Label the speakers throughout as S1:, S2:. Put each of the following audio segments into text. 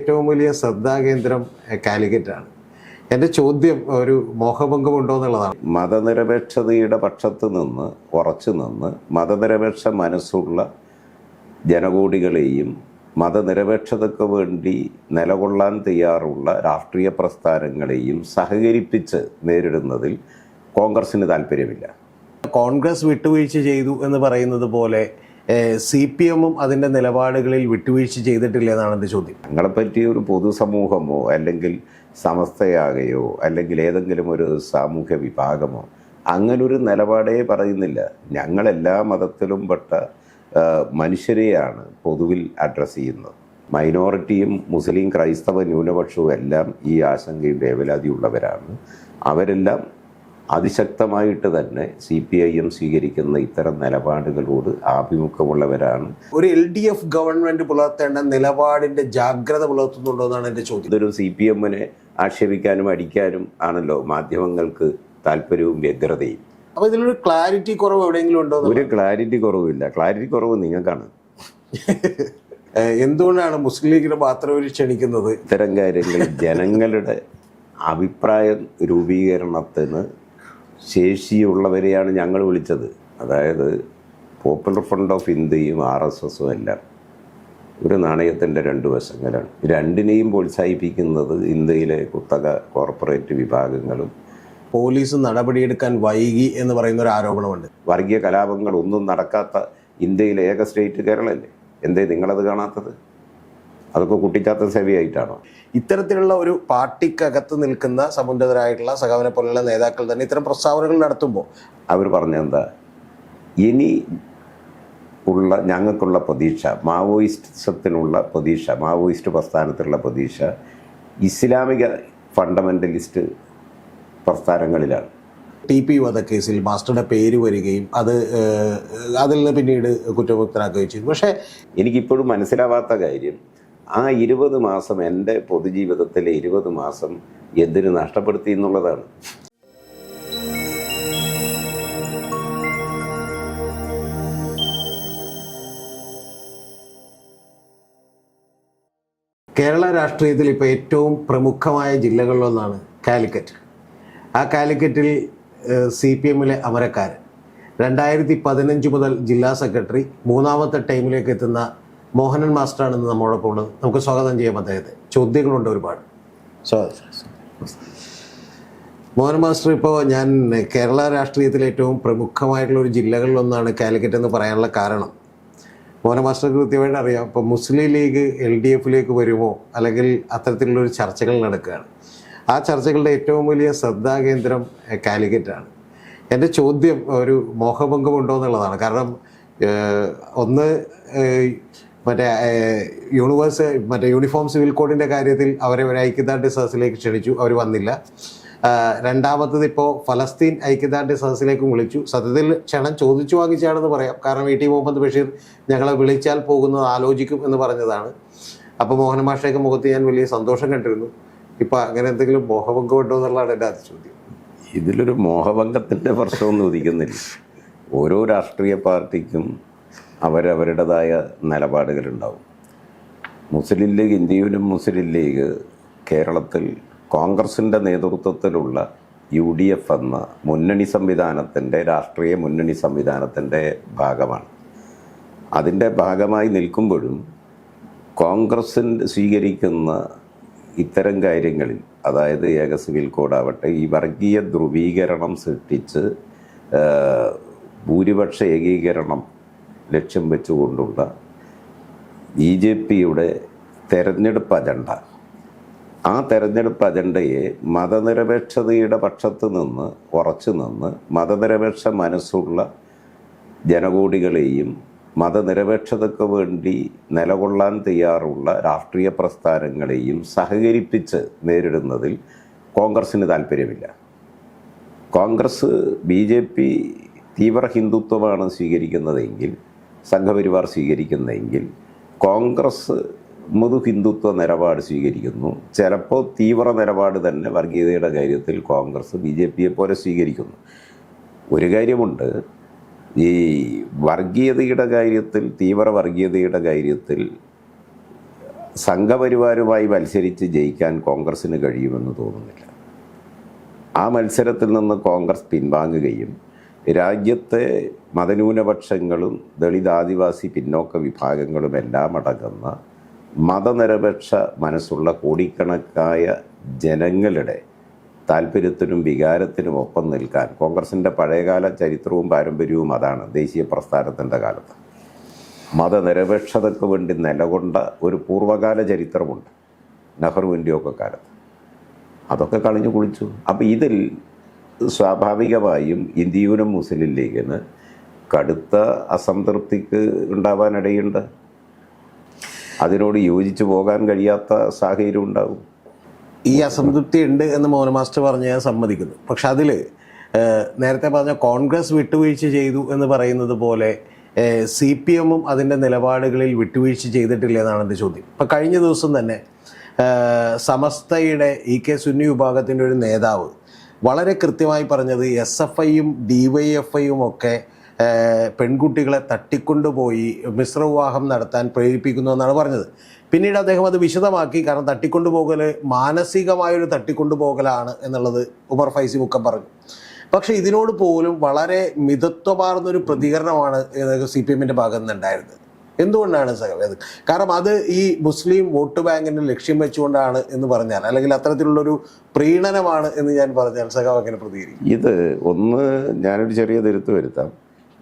S1: ഏറ്റവും വലിയ ശ്രദ്ധാകേന്ദ്രം കാലിക്കറ്റാണ്. എൻ്റെ ചോദ്യം ഒരു മോഹഭംഗമുണ്ടോ എന്നുള്ളതാണ്.
S2: മതനിരപേക്ഷതയുടെ പക്ഷത്ത് നിന്ന് ഉറച്ചു നിന്ന് മതനിരപേക്ഷ മനസ്സുള്ള ജനകോടികളെയും മതനിരപേക്ഷതയ്ക്ക് വേണ്ടി നിലകൊള്ളാൻ തയ്യാറുള്ള രാഷ്ട്രീയ പ്രസ്ഥാനങ്ങളെയും സഹകരിപ്പിച്ച് നേരിടുന്നതിൽ കോൺഗ്രസിന് താല്പര്യമില്ല.
S1: കോൺഗ്രസ് വിട്ടുവീഴ്ച ചെയ്തു എന്ന് പറയുന്നത് പോലെ CPM അതിൻ്റെ നിലപാടുകളിൽ വിട്ടുവീഴ്ച ചെയ്തിട്ടില്ല എന്നാണ് എൻ്റെ ചോദ്യം.
S2: ഞങ്ങളെപ്പറ്റി ഒരു പൊതുസമൂഹമോ അല്ലെങ്കിൽ സമസ്തയാകയോ അല്ലെങ്കിൽ ഏതെങ്കിലും ഒരു സാമൂഹ്യ വിഭാഗമോ അങ്ങനൊരു നിലപാടേ പറയുന്നില്ല. ഞങ്ങളെല്ലാ മതത്തിലും പെട്ട മനുഷ്യരെയാണ് പൊതുവിൽ അഡ്രസ്സ് ചെയ്യുന്നത്. മൈനോറിറ്റിയും മുസ്ലിം ക്രൈസ്തവ ന്യൂനപക്ഷവും എല്ലാം ഈ ആശങ്കയും വേവലാതിയുള്ളവരാണ്. അവരെല്ലാം അതിശക്തമായിട്ട് തന്നെ CPIM സ്വീകരിക്കുന്ന ഇത്തരം നിലപാടുകളോട് ആഭിമുഖ്യമുള്ളവരാണ്.
S1: ഒരു LDF ഗവൺമെന്റ് പുലർത്തേണ്ട നിലപാടിന്റെ ജാഗ്രത പുലർത്തുന്നുണ്ടോ എന്നാണ് എൻ്റെ ചോദ്യം.
S2: ഇതൊരു CPMനെ ആക്ഷേപിക്കാനും അടിക്കാനും ആണല്ലോ മാധ്യമങ്ങൾക്ക് താല്പര്യവും വ്യഗ്രതയും.
S1: അപ്പോൾ ഇതിലൊരു ക്ലാരിറ്റി കുറവ് എവിടെയെങ്കിലും ഉണ്ടോ?
S2: ഒരു ക്ലാരിറ്റി കുറവില്ല. ക്ലാരിറ്റി കുറവ് നിങ്ങൾക്കാണ്.
S1: എന്തുകൊണ്ടാണ് മുസ്ലിം ലീഗിന് മാത്രം ക്ഷണിക്കുന്നത്?
S2: ഇത്തരം കാര്യങ്ങളിൽ ജനങ്ങളുടെ അഭിപ്രായ രൂപീകരണത്തിന് ശേഷിയുള്ളവരെയാണ് ഞങ്ങൾ വിളിച്ചത്. അതായത് പോപ്പുലർ ഫ്രണ്ട് ഓഫ് ഇന്ത്യയും RSSും എല്ലാം ഒരു നാണയത്തിൻ്റെ രണ്ട് വശങ്ങളാണ്. രണ്ടിനെയും പ്രോത്സാഹിപ്പിക്കുന്നത് ഇന്ത്യയിലെ കുത്തക കോർപ്പറേറ്റ് വിഭാഗങ്ങളും.
S1: പോലീസ് നടപടിയെടുക്കാൻ വൈകി എന്ന് പറയുന്ന ഒരു ആരോപണമുണ്ട്.
S2: വർഗീയ കലാപങ്ങളൊന്നും നടക്കാത്ത ഇന്ത്യയിലെ ഏക സ്റ്റേറ്റ് കേരളമല്ലേ? എന്തേ നിങ്ങളത് കാണാത്തത്? അതൊക്കെ കുട്ടിച്ചാത്ത സേവയായിട്ടാണോ?
S1: ഇത്തരത്തിലുള്ള ഒരു പാർട്ടിക്കകത്ത് നിൽക്കുന്ന സമുന്നതരായിട്ടുള്ള സഖാവിനെ പോലുള്ള നേതാക്കൾ തന്നെ ഇത്തരം പ്രസ്താവനകൾ നടത്തുമ്പോൾ
S2: അവർ പറഞ്ഞെന്താ, ഇനി ഉള്ള ഞങ്ങൾക്കുള്ള പ്രതീക്ഷ, മാവോയിസത്തിനുള്ള പ്രതീക്ഷ, മാവോയിസ്റ്റ് പ്രസ്ഥാനത്തിലുള്ള പ്രതീക്ഷ ഇസ്ലാമിക ഫണ്ടമെൻ്റലിസ്റ്റ് പ്രസ്ഥാനങ്ങളിലാണ്.
S1: TP വധക്കേസിൽ മാസ്റ്ററുടെ പേര് വരികയും അതിൽ നിന്ന് പിന്നീട് കുറ്റമുക്തനാക്കുകയും ചെയ്തു. പക്ഷേ
S2: എനിക്കിപ്പോഴും മനസ്സിലാവാത്ത കാര്യം, ആ 20 മാസം എൻ്റെ പൊതുജീവിതത്തിലെ 20 മാസം എന്തിനു നഷ്ടപ്പെടുത്തി എന്നുള്ളതാണ്.
S1: കേരള രാഷ്ട്രീയത്തിൽ ഇപ്പോൾ ഏറ്റവും പ്രമുഖമായ ജില്ലകളിലൊന്നാണ് കാലിക്കറ്റ്. ആ കാലിക്കറ്റിൽ CPMലെ അമരക്കാരൻ 2015 മുതൽ ജില്ലാ സെക്രട്ടറി, 3ാമത്തെ ടൈമിലേക്ക് എത്തുന്ന മോഹനൻ മാസ്റ്ററാണെന്ന് നമ്മോടൊപ്പം ഉള്ളത്. നമുക്ക് സ്വാഗതം ചെയ്യാം അദ്ദേഹത്തെ. ചോദ്യങ്ങളുണ്ട് ഒരുപാട്. മോഹൻ മാസ്റ്റർ, ഇപ്പോൾ ഞാൻ കേരള രാഷ്ട്രീയത്തിൽ ഏറ്റവും പ്രമുഖമായിട്ടുള്ള ഒരു ജില്ലകളിലൊന്നാണ് കാലിക്കറ്റ് എന്ന് പറയാനുള്ള കാരണം മോഹൻ മാസ്റ്റർക്ക് കൃത്യമായിട്ട് അറിയാം. ഇപ്പോൾ മുസ്ലിം ലീഗ് LDFലേക്ക് വരുമോ അല്ലെങ്കിൽ അത്തരത്തിലുള്ളൊരു ചർച്ചകൾ നടക്കുകയാണ്. ആ ചർച്ചകളുടെ ഏറ്റവും വലിയ ശ്രദ്ധാകേന്ദ്രം കാലിക്കറ്റാണ്. എൻ്റെ ചോദ്യം ഒരു മോഹഭംഗമുണ്ടോ എന്നുള്ളതാണ്. കാരണം ഒന്ന്, മറ്റേ യൂണിഫോം സിവിൽ കോഡിൻ്റെ കാര്യത്തിൽ അവരെ ഒരു ഐക്യദാർഢ്യ സദസ്സിലേക്ക് ക്ഷണിച്ചു, അവർ വന്നില്ല. രണ്ടാമത്തത് ഇപ്പോൾ ഫലസ്തീൻ ഐക്യദാർഢ്യ സദസ്സിലേക്കും വിളിച്ചു. സത്യത്തിൽ ക്ഷണം ചോദിച്ചു വാങ്ങിച്ചാണെന്ന് പറയാം. കാരണം ET മുഹമ്മദ് ബഷീർ ഞങ്ങളെ വിളിച്ചാൽ പോകുന്നത് ആലോചിക്കും എന്ന് പറഞ്ഞതാണ്. അപ്പോൾ മോഹൻ മാഷയുടെ മുഖത്ത് ഞാൻ വലിയ സന്തോഷം കണ്ടിരുന്നു. ഇപ്പം അങ്ങനെ എന്തെങ്കിലും മോഹഭംഗം ഉണ്ടോ എന്നുള്ളതാണ് എൻ്റെ ആദ്യ ചോദ്യം.
S2: ഇതിലൊരു മോഹഭംഗത്തിൻ്റെ പ്രശ്നമൊന്നും ഉദിക്കുന്നില്ല. ഓരോ രാഷ്ട്രീയ പാർട്ടിക്കും അവരവരുടേതായ നിലപാടുകളുണ്ടാവും. മുസ്ലിം ലീഗ്, ഇന്ത്യയിലും മുസ്ലിം ലീഗ് കേരളത്തിൽ കോൺഗ്രസിൻ്റെ നേതൃത്വത്തിലുള്ള UDF എന്ന മുന്നണി സംവിധാനത്തിൻ്റെ, രാഷ്ട്രീയ മുന്നണി സംവിധാനത്തിൻ്റെ ഭാഗമാണ്. അതിൻ്റെ ഭാഗമായി നിൽക്കുമ്പോഴും കോൺഗ്രസിൻ്റെ സ്വീകരിക്കുന്ന ഇത്തരം കാര്യങ്ങളിൽ, അതായത് ഏക സിവിൽ കോഡാവട്ടെ, ഈ വർഗീയ ധ്രുവീകരണം സൃഷ്ടിച്ച് ഭൂരിപക്ഷ ഏകീകരണം ലക്ഷ്യം വെച്ചുകൊണ്ടുള്ള BJPയുടെ തെരഞ്ഞെടുപ്പ് അജണ്ട, ആ തെരഞ്ഞെടുപ്പ് അജണ്ടയെ മതനിരപേക്ഷതയുടെ പക്ഷത്ത് നിന്ന് ഉറച്ചു നിന്ന് മതനിരപേക്ഷ മനസ്സുള്ള ജനകോടികളെയും മതനിരപേക്ഷതയ്ക്ക് വേണ്ടി നിലകൊള്ളാൻ തയ്യാറുള്ള രാഷ്ട്രീയ പ്രസ്ഥാനങ്ങളെയും സഹകരിപ്പിച്ച് നേരിടുന്നതിൽ കോൺഗ്രസിന് താല്പര്യമില്ല. കോൺഗ്രസ് BJP തീവ്ര ഹിന്ദുത്വമാണ് സ്വീകരിക്കുന്നതെങ്കിൽ, സംഘപരിവാർ സ്വീകരിക്കുന്നതെങ്കിൽ, കോൺഗ്രസ് മൃദു ഹിന്ദുത്വ നിലപാട് സ്വീകരിക്കുന്നു. ചിലപ്പോൾ തീവ്ര നിലപാട് തന്നെ വർഗീയതയുടെ കാര്യത്തിൽ കോൺഗ്രസ് BJPയെ പോലെ സ്വീകരിക്കുന്നു. ഒരു കാര്യമുണ്ട്, ഈ വർഗീയതയുടെ കാര്യത്തിൽ, തീവ്ര വർഗീയതയുടെ കാര്യത്തിൽ സംഘപരിവാരുമായി മത്സരിച്ച് ജയിക്കാൻ കോൺഗ്രസ്സിന് കഴിയുമെന്ന് തോന്നുന്നില്ല. ആ മത്സരത്തിൽ നിന്ന് കോൺഗ്രസ് പിൻവാങ്ങുകയും രാജ്യത്തെ മതന്യൂനപക്ഷങ്ങളും ദളിത് ആദിവാസി പിന്നോക്ക വിഭാഗങ്ങളും എല്ലാം അടങ്ങുന്ന മതനിരപേക്ഷ മനസ്സുള്ള കോടിക്കണക്കായ ജനങ്ങളുടെ താല്പര്യത്തിനും വികാരത്തിനും ഒപ്പം നിൽക്കാൻ കോൺഗ്രസിൻ്റെ പഴയകാല ചരിത്രവും പാരമ്പര്യവും അതാണ്. ദേശീയ പ്രസ്ഥാനത്തിൻ്റെ കാലത്ത് മതനിരപേക്ഷതയ്ക്ക് വേണ്ടി നിലകൊണ്ട ഒരു പൂർവ്വകാല ചരിത്രമുണ്ട് നെഹ്റുവിൻ്റെയൊക്കെ കാലത്ത്. അതൊക്കെ കളഞ്ഞു കുളിച്ചു. അപ്പോൾ ഇതിൽ സ്വാഭാവികമായും ഇന്ത്യ യൂണിയൻ മുസ്ലിം ലീഗിന് കടുത്ത അസംതൃപ്തിക്ക് ഉണ്ടാവാനിടയുണ്ട്. അതിനോട് യോജിച്ചു പോകാൻ കഴിയാത്ത സാഹചര്യം ഉണ്ടാകും.
S1: ഈ അസംതൃപ്തി ഉണ്ട് എന്ന് മോഹൻ മാസ്റ്റർ പറഞ്ഞ് ഞാൻ സമ്മതിക്കുന്നു. പക്ഷെ അതിൽ നേരത്തെ പറഞ്ഞ കോൺഗ്രസ് വിട്ടുവീഴ്ച ചെയ്തു എന്ന് പറയുന്നത് പോലെ CPM-ഉം അതിൻ്റെ നിലപാടുകളിൽ വിട്ടുവീഴ്ച ചെയ്തിട്ടില്ല എന്നാണ് എൻ്റെ ചോദ്യം. ഇപ്പം കഴിഞ്ഞ ദിവസം തന്നെ സമസ്തയുടെ EK സുന്നി വിഭാഗത്തിൻ്റെ ഒരു നേതാവ് വളരെ കൃത്യമായി പറഞ്ഞത് SFIയും DYFIയും ഒക്കെ പെൺകുട്ടികളെ തട്ടിക്കൊണ്ടുപോയി മിശ്രവിവാഹം നടത്താൻ പ്രേരിപ്പിക്കുന്നു എന്നാണ് പറഞ്ഞത്. പിന്നീട് അദ്ദേഹം അത് വിശദമാക്കി. കാരണം തട്ടിക്കൊണ്ടുപോകൽ മാനസികമായൊരു തട്ടിക്കൊണ്ടുപോകലാണ് എന്നുള്ളത് ഉമർ ഫൈസി മുക്കം പറഞ്ഞു. പക്ഷേ ഇതിനോട് പോലും വളരെ മിതത്വമാർന്നൊരു പ്രതികരണമാണ് CPM-ൻ്റെ ഭാഗത്ത് നിന്നുണ്ടായിരുന്നത്. എന്തുകൊണ്ടാണ് സഹോദരൻ? കാരണം അത് ഈ മുസ്ലിം വോട്ട് ബാങ്കിനെ ലക്ഷ്യം വെച്ചുകൊണ്ടാണ് എന്ന് പറഞ്ഞാൽ, അല്ലെങ്കിൽ അത്തരത്തിലുള്ളൊരു പ്രീണനമാണ് എന്ന് ഞാൻ പറഞ്ഞാൽ സഖാവ് എങ്ങനെ പ്രതികരിക്കും?
S2: ഇത് ഒന്ന് ഞാനൊരു ചെറിയ തിരുത്ത് വരുത്താം.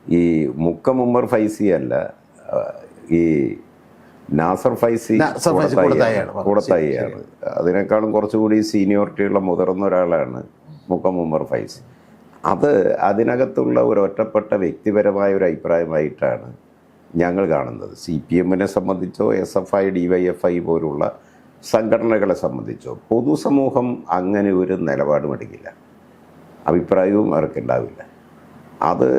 S2: ഈ മുക്കം ഉമർ ഫൈസി അല്ല, ഈ നാസർ ഫൈസി കൂടത്തായിയാണ്. അതിനേക്കാളും കുറച്ചുകൂടി സീനിയോറിറ്റിയുള്ള മുതിർന്ന ഒരാളാണ് മുക്കം ഉമർ ഫൈസി. അത് അതിനകത്തുള്ള ഒരു ഒറ്റപ്പെട്ട വ്യക്തിപരമായ ഒരു അഭിപ്രായമായിട്ടാണ് ഞങ്ങൾ കാണുന്നത്. CPM-നെ സംബന്ധിച്ചോ SFI DYFI പോലുള്ള സംഘടനകളെ സംബന്ധിച്ചോ പൊതുസമൂഹം അങ്ങനെ ഒരു നിലപാടും എടുക്കില്ല, അഭിപ്രായവും അവർക്കുണ്ടാവില്ല. അത്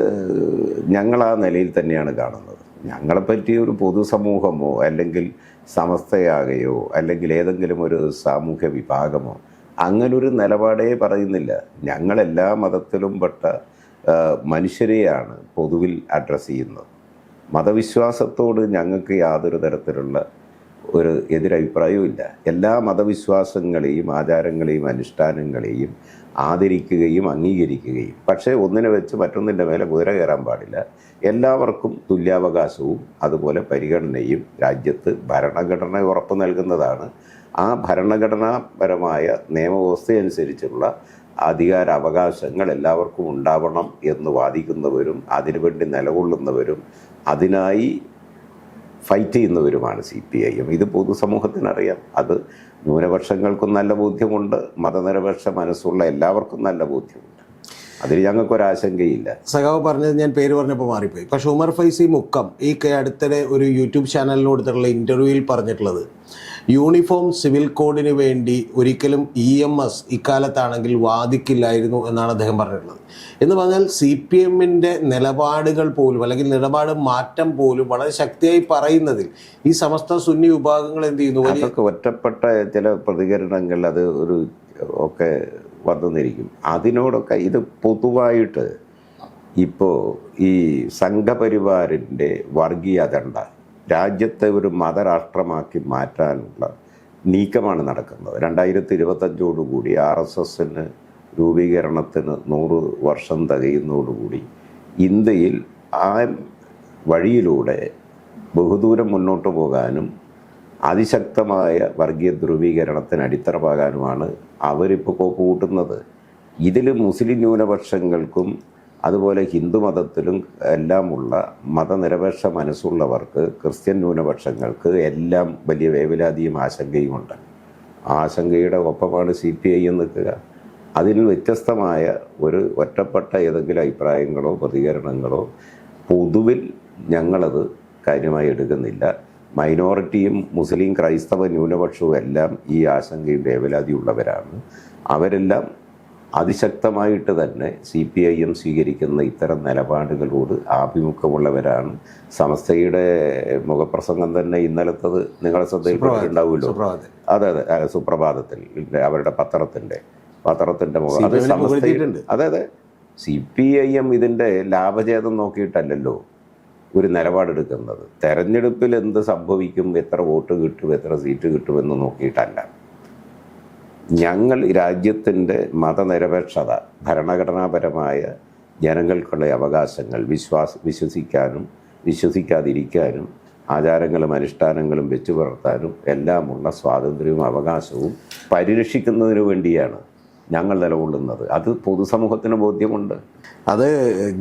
S2: ഞങ്ങൾ ആ നിലയിൽ തന്നെയാണ് കാണുന്നത്. ഞങ്ങളെപ്പറ്റി ഒരു പൊതുസമൂഹമോ അല്ലെങ്കിൽ സമസ്തയാകയോ അല്ലെങ്കിൽ ഏതെങ്കിലും ഒരു സാമൂഹ്യ വിഭാഗമോ അങ്ങനൊരു നിലപാടേ പറയുന്നില്ല. ഞങ്ങളെല്ലാ മതത്തിലും പെട്ട മനുഷ്യരെയാണ് പൊതുവിൽ അഡ്രസ്സ് ചെയ്യുന്നത്. മതവിശ്വാസത്തോട് ഞങ്ങൾക്ക് യാതൊരു തരത്തിലുള്ള ഒരു എതിരഭിപ്രായവും ഇല്ല. എല്ലാ മതവിശ്വാസങ്ങളെയും ആചാരങ്ങളെയും അനുഷ്ഠാനങ്ങളെയും ആദരിക്കുകയും അംഗീകരിക്കുകയും, പക്ഷേ ഒന്നിനെ വെച്ച് മറ്റൊന്നിൻ്റെ മേലെ കുതിര കയറാൻ പാടില്ല. എല്ലാവർക്കും തുല്യാവകാശവും അതുപോലെ പരിഗണനയും രാജ്യത്ത് ഭരണഘടന ഉറപ്പ് നൽകുന്നതാണ്. ആ ഭരണഘടനാപരമായ നിയമവ്യവസ്ഥയനുസരിച്ചുള്ള അധികാരാവകാശങ്ങൾ എല്ലാവർക്കും ഉണ്ടാവണം എന്ന് വാദിക്കുന്നവരും അതിനുവേണ്ടി നിലകൊള്ളുന്നവരും അതിനായി ഫൈറ്റ് ചെയ്യുന്നവരുമാണ് CPIM. ഇത് പൊതുസമൂഹത്തിനറിയാം. അത് ന്യൂനപക്ഷങ്ങൾക്കും നല്ല ബോധ്യമുണ്ട്, മതനിരപേക്ഷ മനസ്സുള്ള എല്ലാവർക്കും നല്ല ബോധ്യമുണ്ട്. അതിൽ ഞങ്ങൾക്കൊരാശങ്കയില്ല.
S1: സഖാവ് പറഞ്ഞത് ഞാൻ പേര് പറഞ്ഞപ്പോൾ മാറിപ്പോയി. പക്ഷെ ഉമർ ഫൈസി മുക്കം ഈ അടുത്തിടെ ഒരു യൂട്യൂബ് ചാനലിന് കൊടുത്തിട്ടുള്ള ഇൻ്റർവ്യൂവിൽ പറഞ്ഞിട്ടുള്ളത് യൂണിഫോം സിവിൽ കോഡിന് വേണ്ടി ഒരിക്കലും EMS ഇക്കാലത്താണെങ്കിൽ വാദിക്കില്ലായിരുന്നു എന്നാണ് അദ്ദേഹം പറഞ്ഞിട്ടുള്ളത്. എന്ന് പറഞ്ഞാൽ CPM-ൻ്റെ നിലപാടുകൾ പോലും അല്ലെങ്കിൽ നിലപാട് മാറ്റം പോലും വളരെ ശക്തിയായി പറയുന്നതിൽ ഈ സമസ്ത സുന്നി വിഭാഗങ്ങൾ എന്ത് ചെയ്യുന്നു?
S2: അതൊക്കെ ഒറ്റപ്പെട്ട ചില പ്രതികരണങ്ങൾ അത് ഒരു ഒക്കെ വന്നിരിക്കും. അതിനോടൊക്കെ ഇത് പൊതുവായിട്ട് ഇപ്പോൾ ഈ സംഘപരിവാറിൻ്റെ വർഗീയ അജണ്ട രാജ്യത്തെ ഒരു മതരാഷ്ട്രമാക്കി മാറ്റാനുള്ള നീക്കമാണ് നടക്കുന്നത്. 2025 RSSന് രൂപീകരണത്തിന് 100 വർഷം തികയുന്നതോടുകൂടി ഇന്ത്യയിൽ ആ വഴിയിലൂടെ ബഹുദൂരം മുന്നോട്ട് പോകാനും അതിശക്തമായ വർഗീയ ധ്രുവീകരണത്തിന് അടിത്തറ പാകാനുമാണ് അവരിപ്പോൾ കോപ്പ് കൂട്ടുന്നത്. ഇതിൽ മുസ്ലിം ന്യൂനപക്ഷങ്ങൾക്കും അതുപോലെ ഹിന്ദു മതത്തിലും എല്ലാമുള്ള മതനിരപേക്ഷ മനസ്സുള്ളവർക്ക്, ക്രിസ്ത്യൻ ന്യൂനപക്ഷങ്ങൾക്ക് എല്ലാം വലിയ വേവലാതിയും ആശങ്കയുമുണ്ട്. ആ ആശങ്കയുടെ ഒപ്പമാണ് CPIM നിൽക്കുക. അതിൽ വ്യത്യസ്തമായ ഒരു ഒറ്റപ്പെട്ട ഏതെങ്കിലും അഭിപ്രായങ്ങളോ പ്രതികരണങ്ങളോ പൊതുവിൽ ഞങ്ങളത് കാര്യമായി എടുക്കുന്നില്ല. മൈനോറിറ്റിയും മുസ്ലിം ക്രൈസ്തവ ന്യൂനപക്ഷവും എല്ലാം ഈ ആശങ്കയും വേവലാതിയുള്ളവരാണ്. അവരെല്ലാം അതിശക്തമായിട്ട് തന്നെ CPIM സ്വീകരിക്കുന്ന ഇത്തരം നിലപാടുകളോട് ആഭിമുഖ്യമുള്ളവരാണ്. സമസ്തയുടെ മുഖപ്രസംഗം തന്നെ ഇന്നലത്തത് നിങ്ങളെ ശ്രദ്ധയിൽപ്പെട്ടിട്ടുണ്ടാവുമല്ലോ. അതെ അതെ, സുപ്രഭാതത്തിൽ അവരുടെ പത്രത്തിൻ്റെ മുഖം അത് സമസ്തയുടെ. അതെ CPIM ഇതിൻ്റെ ലാഭചേതം നോക്കിയിട്ടല്ലല്ലോ ഒരു നിലപാടെടുക്കുന്നത്. തെരഞ്ഞെടുപ്പിൽ എന്ത് സംഭവിക്കും, എത്ര വോട്ട് കിട്ടും, എത്ര സീറ്റ് കിട്ടുമെന്ന് നോക്കിയിട്ടല്ല. ഞങ്ങൾ രാജ്യത്തിൻ്റെ മതനിരപേക്ഷത, ഭരണഘടനാപരമായ ജനങ്ങൾക്കുള്ള അവകാശങ്ങൾ, വിശ്വസിക്കാനും വിശ്വസിക്കാതിരിക്കാനും ആചാരങ്ങളും അനുഷ്ഠാനങ്ങളും വെച്ചു പുലർത്താനും എല്ലാമുള്ള സ്വാതന്ത്ര്യവും അവകാശവും പരിരക്ഷിക്കുന്നതിന് വേണ്ടിയാണ് ഞങ്ങൾ നിലകൊള്ളുന്നത്. അത് പൊതുസമൂഹത്തിന് ബോധ്യമുണ്ട്.
S1: അത്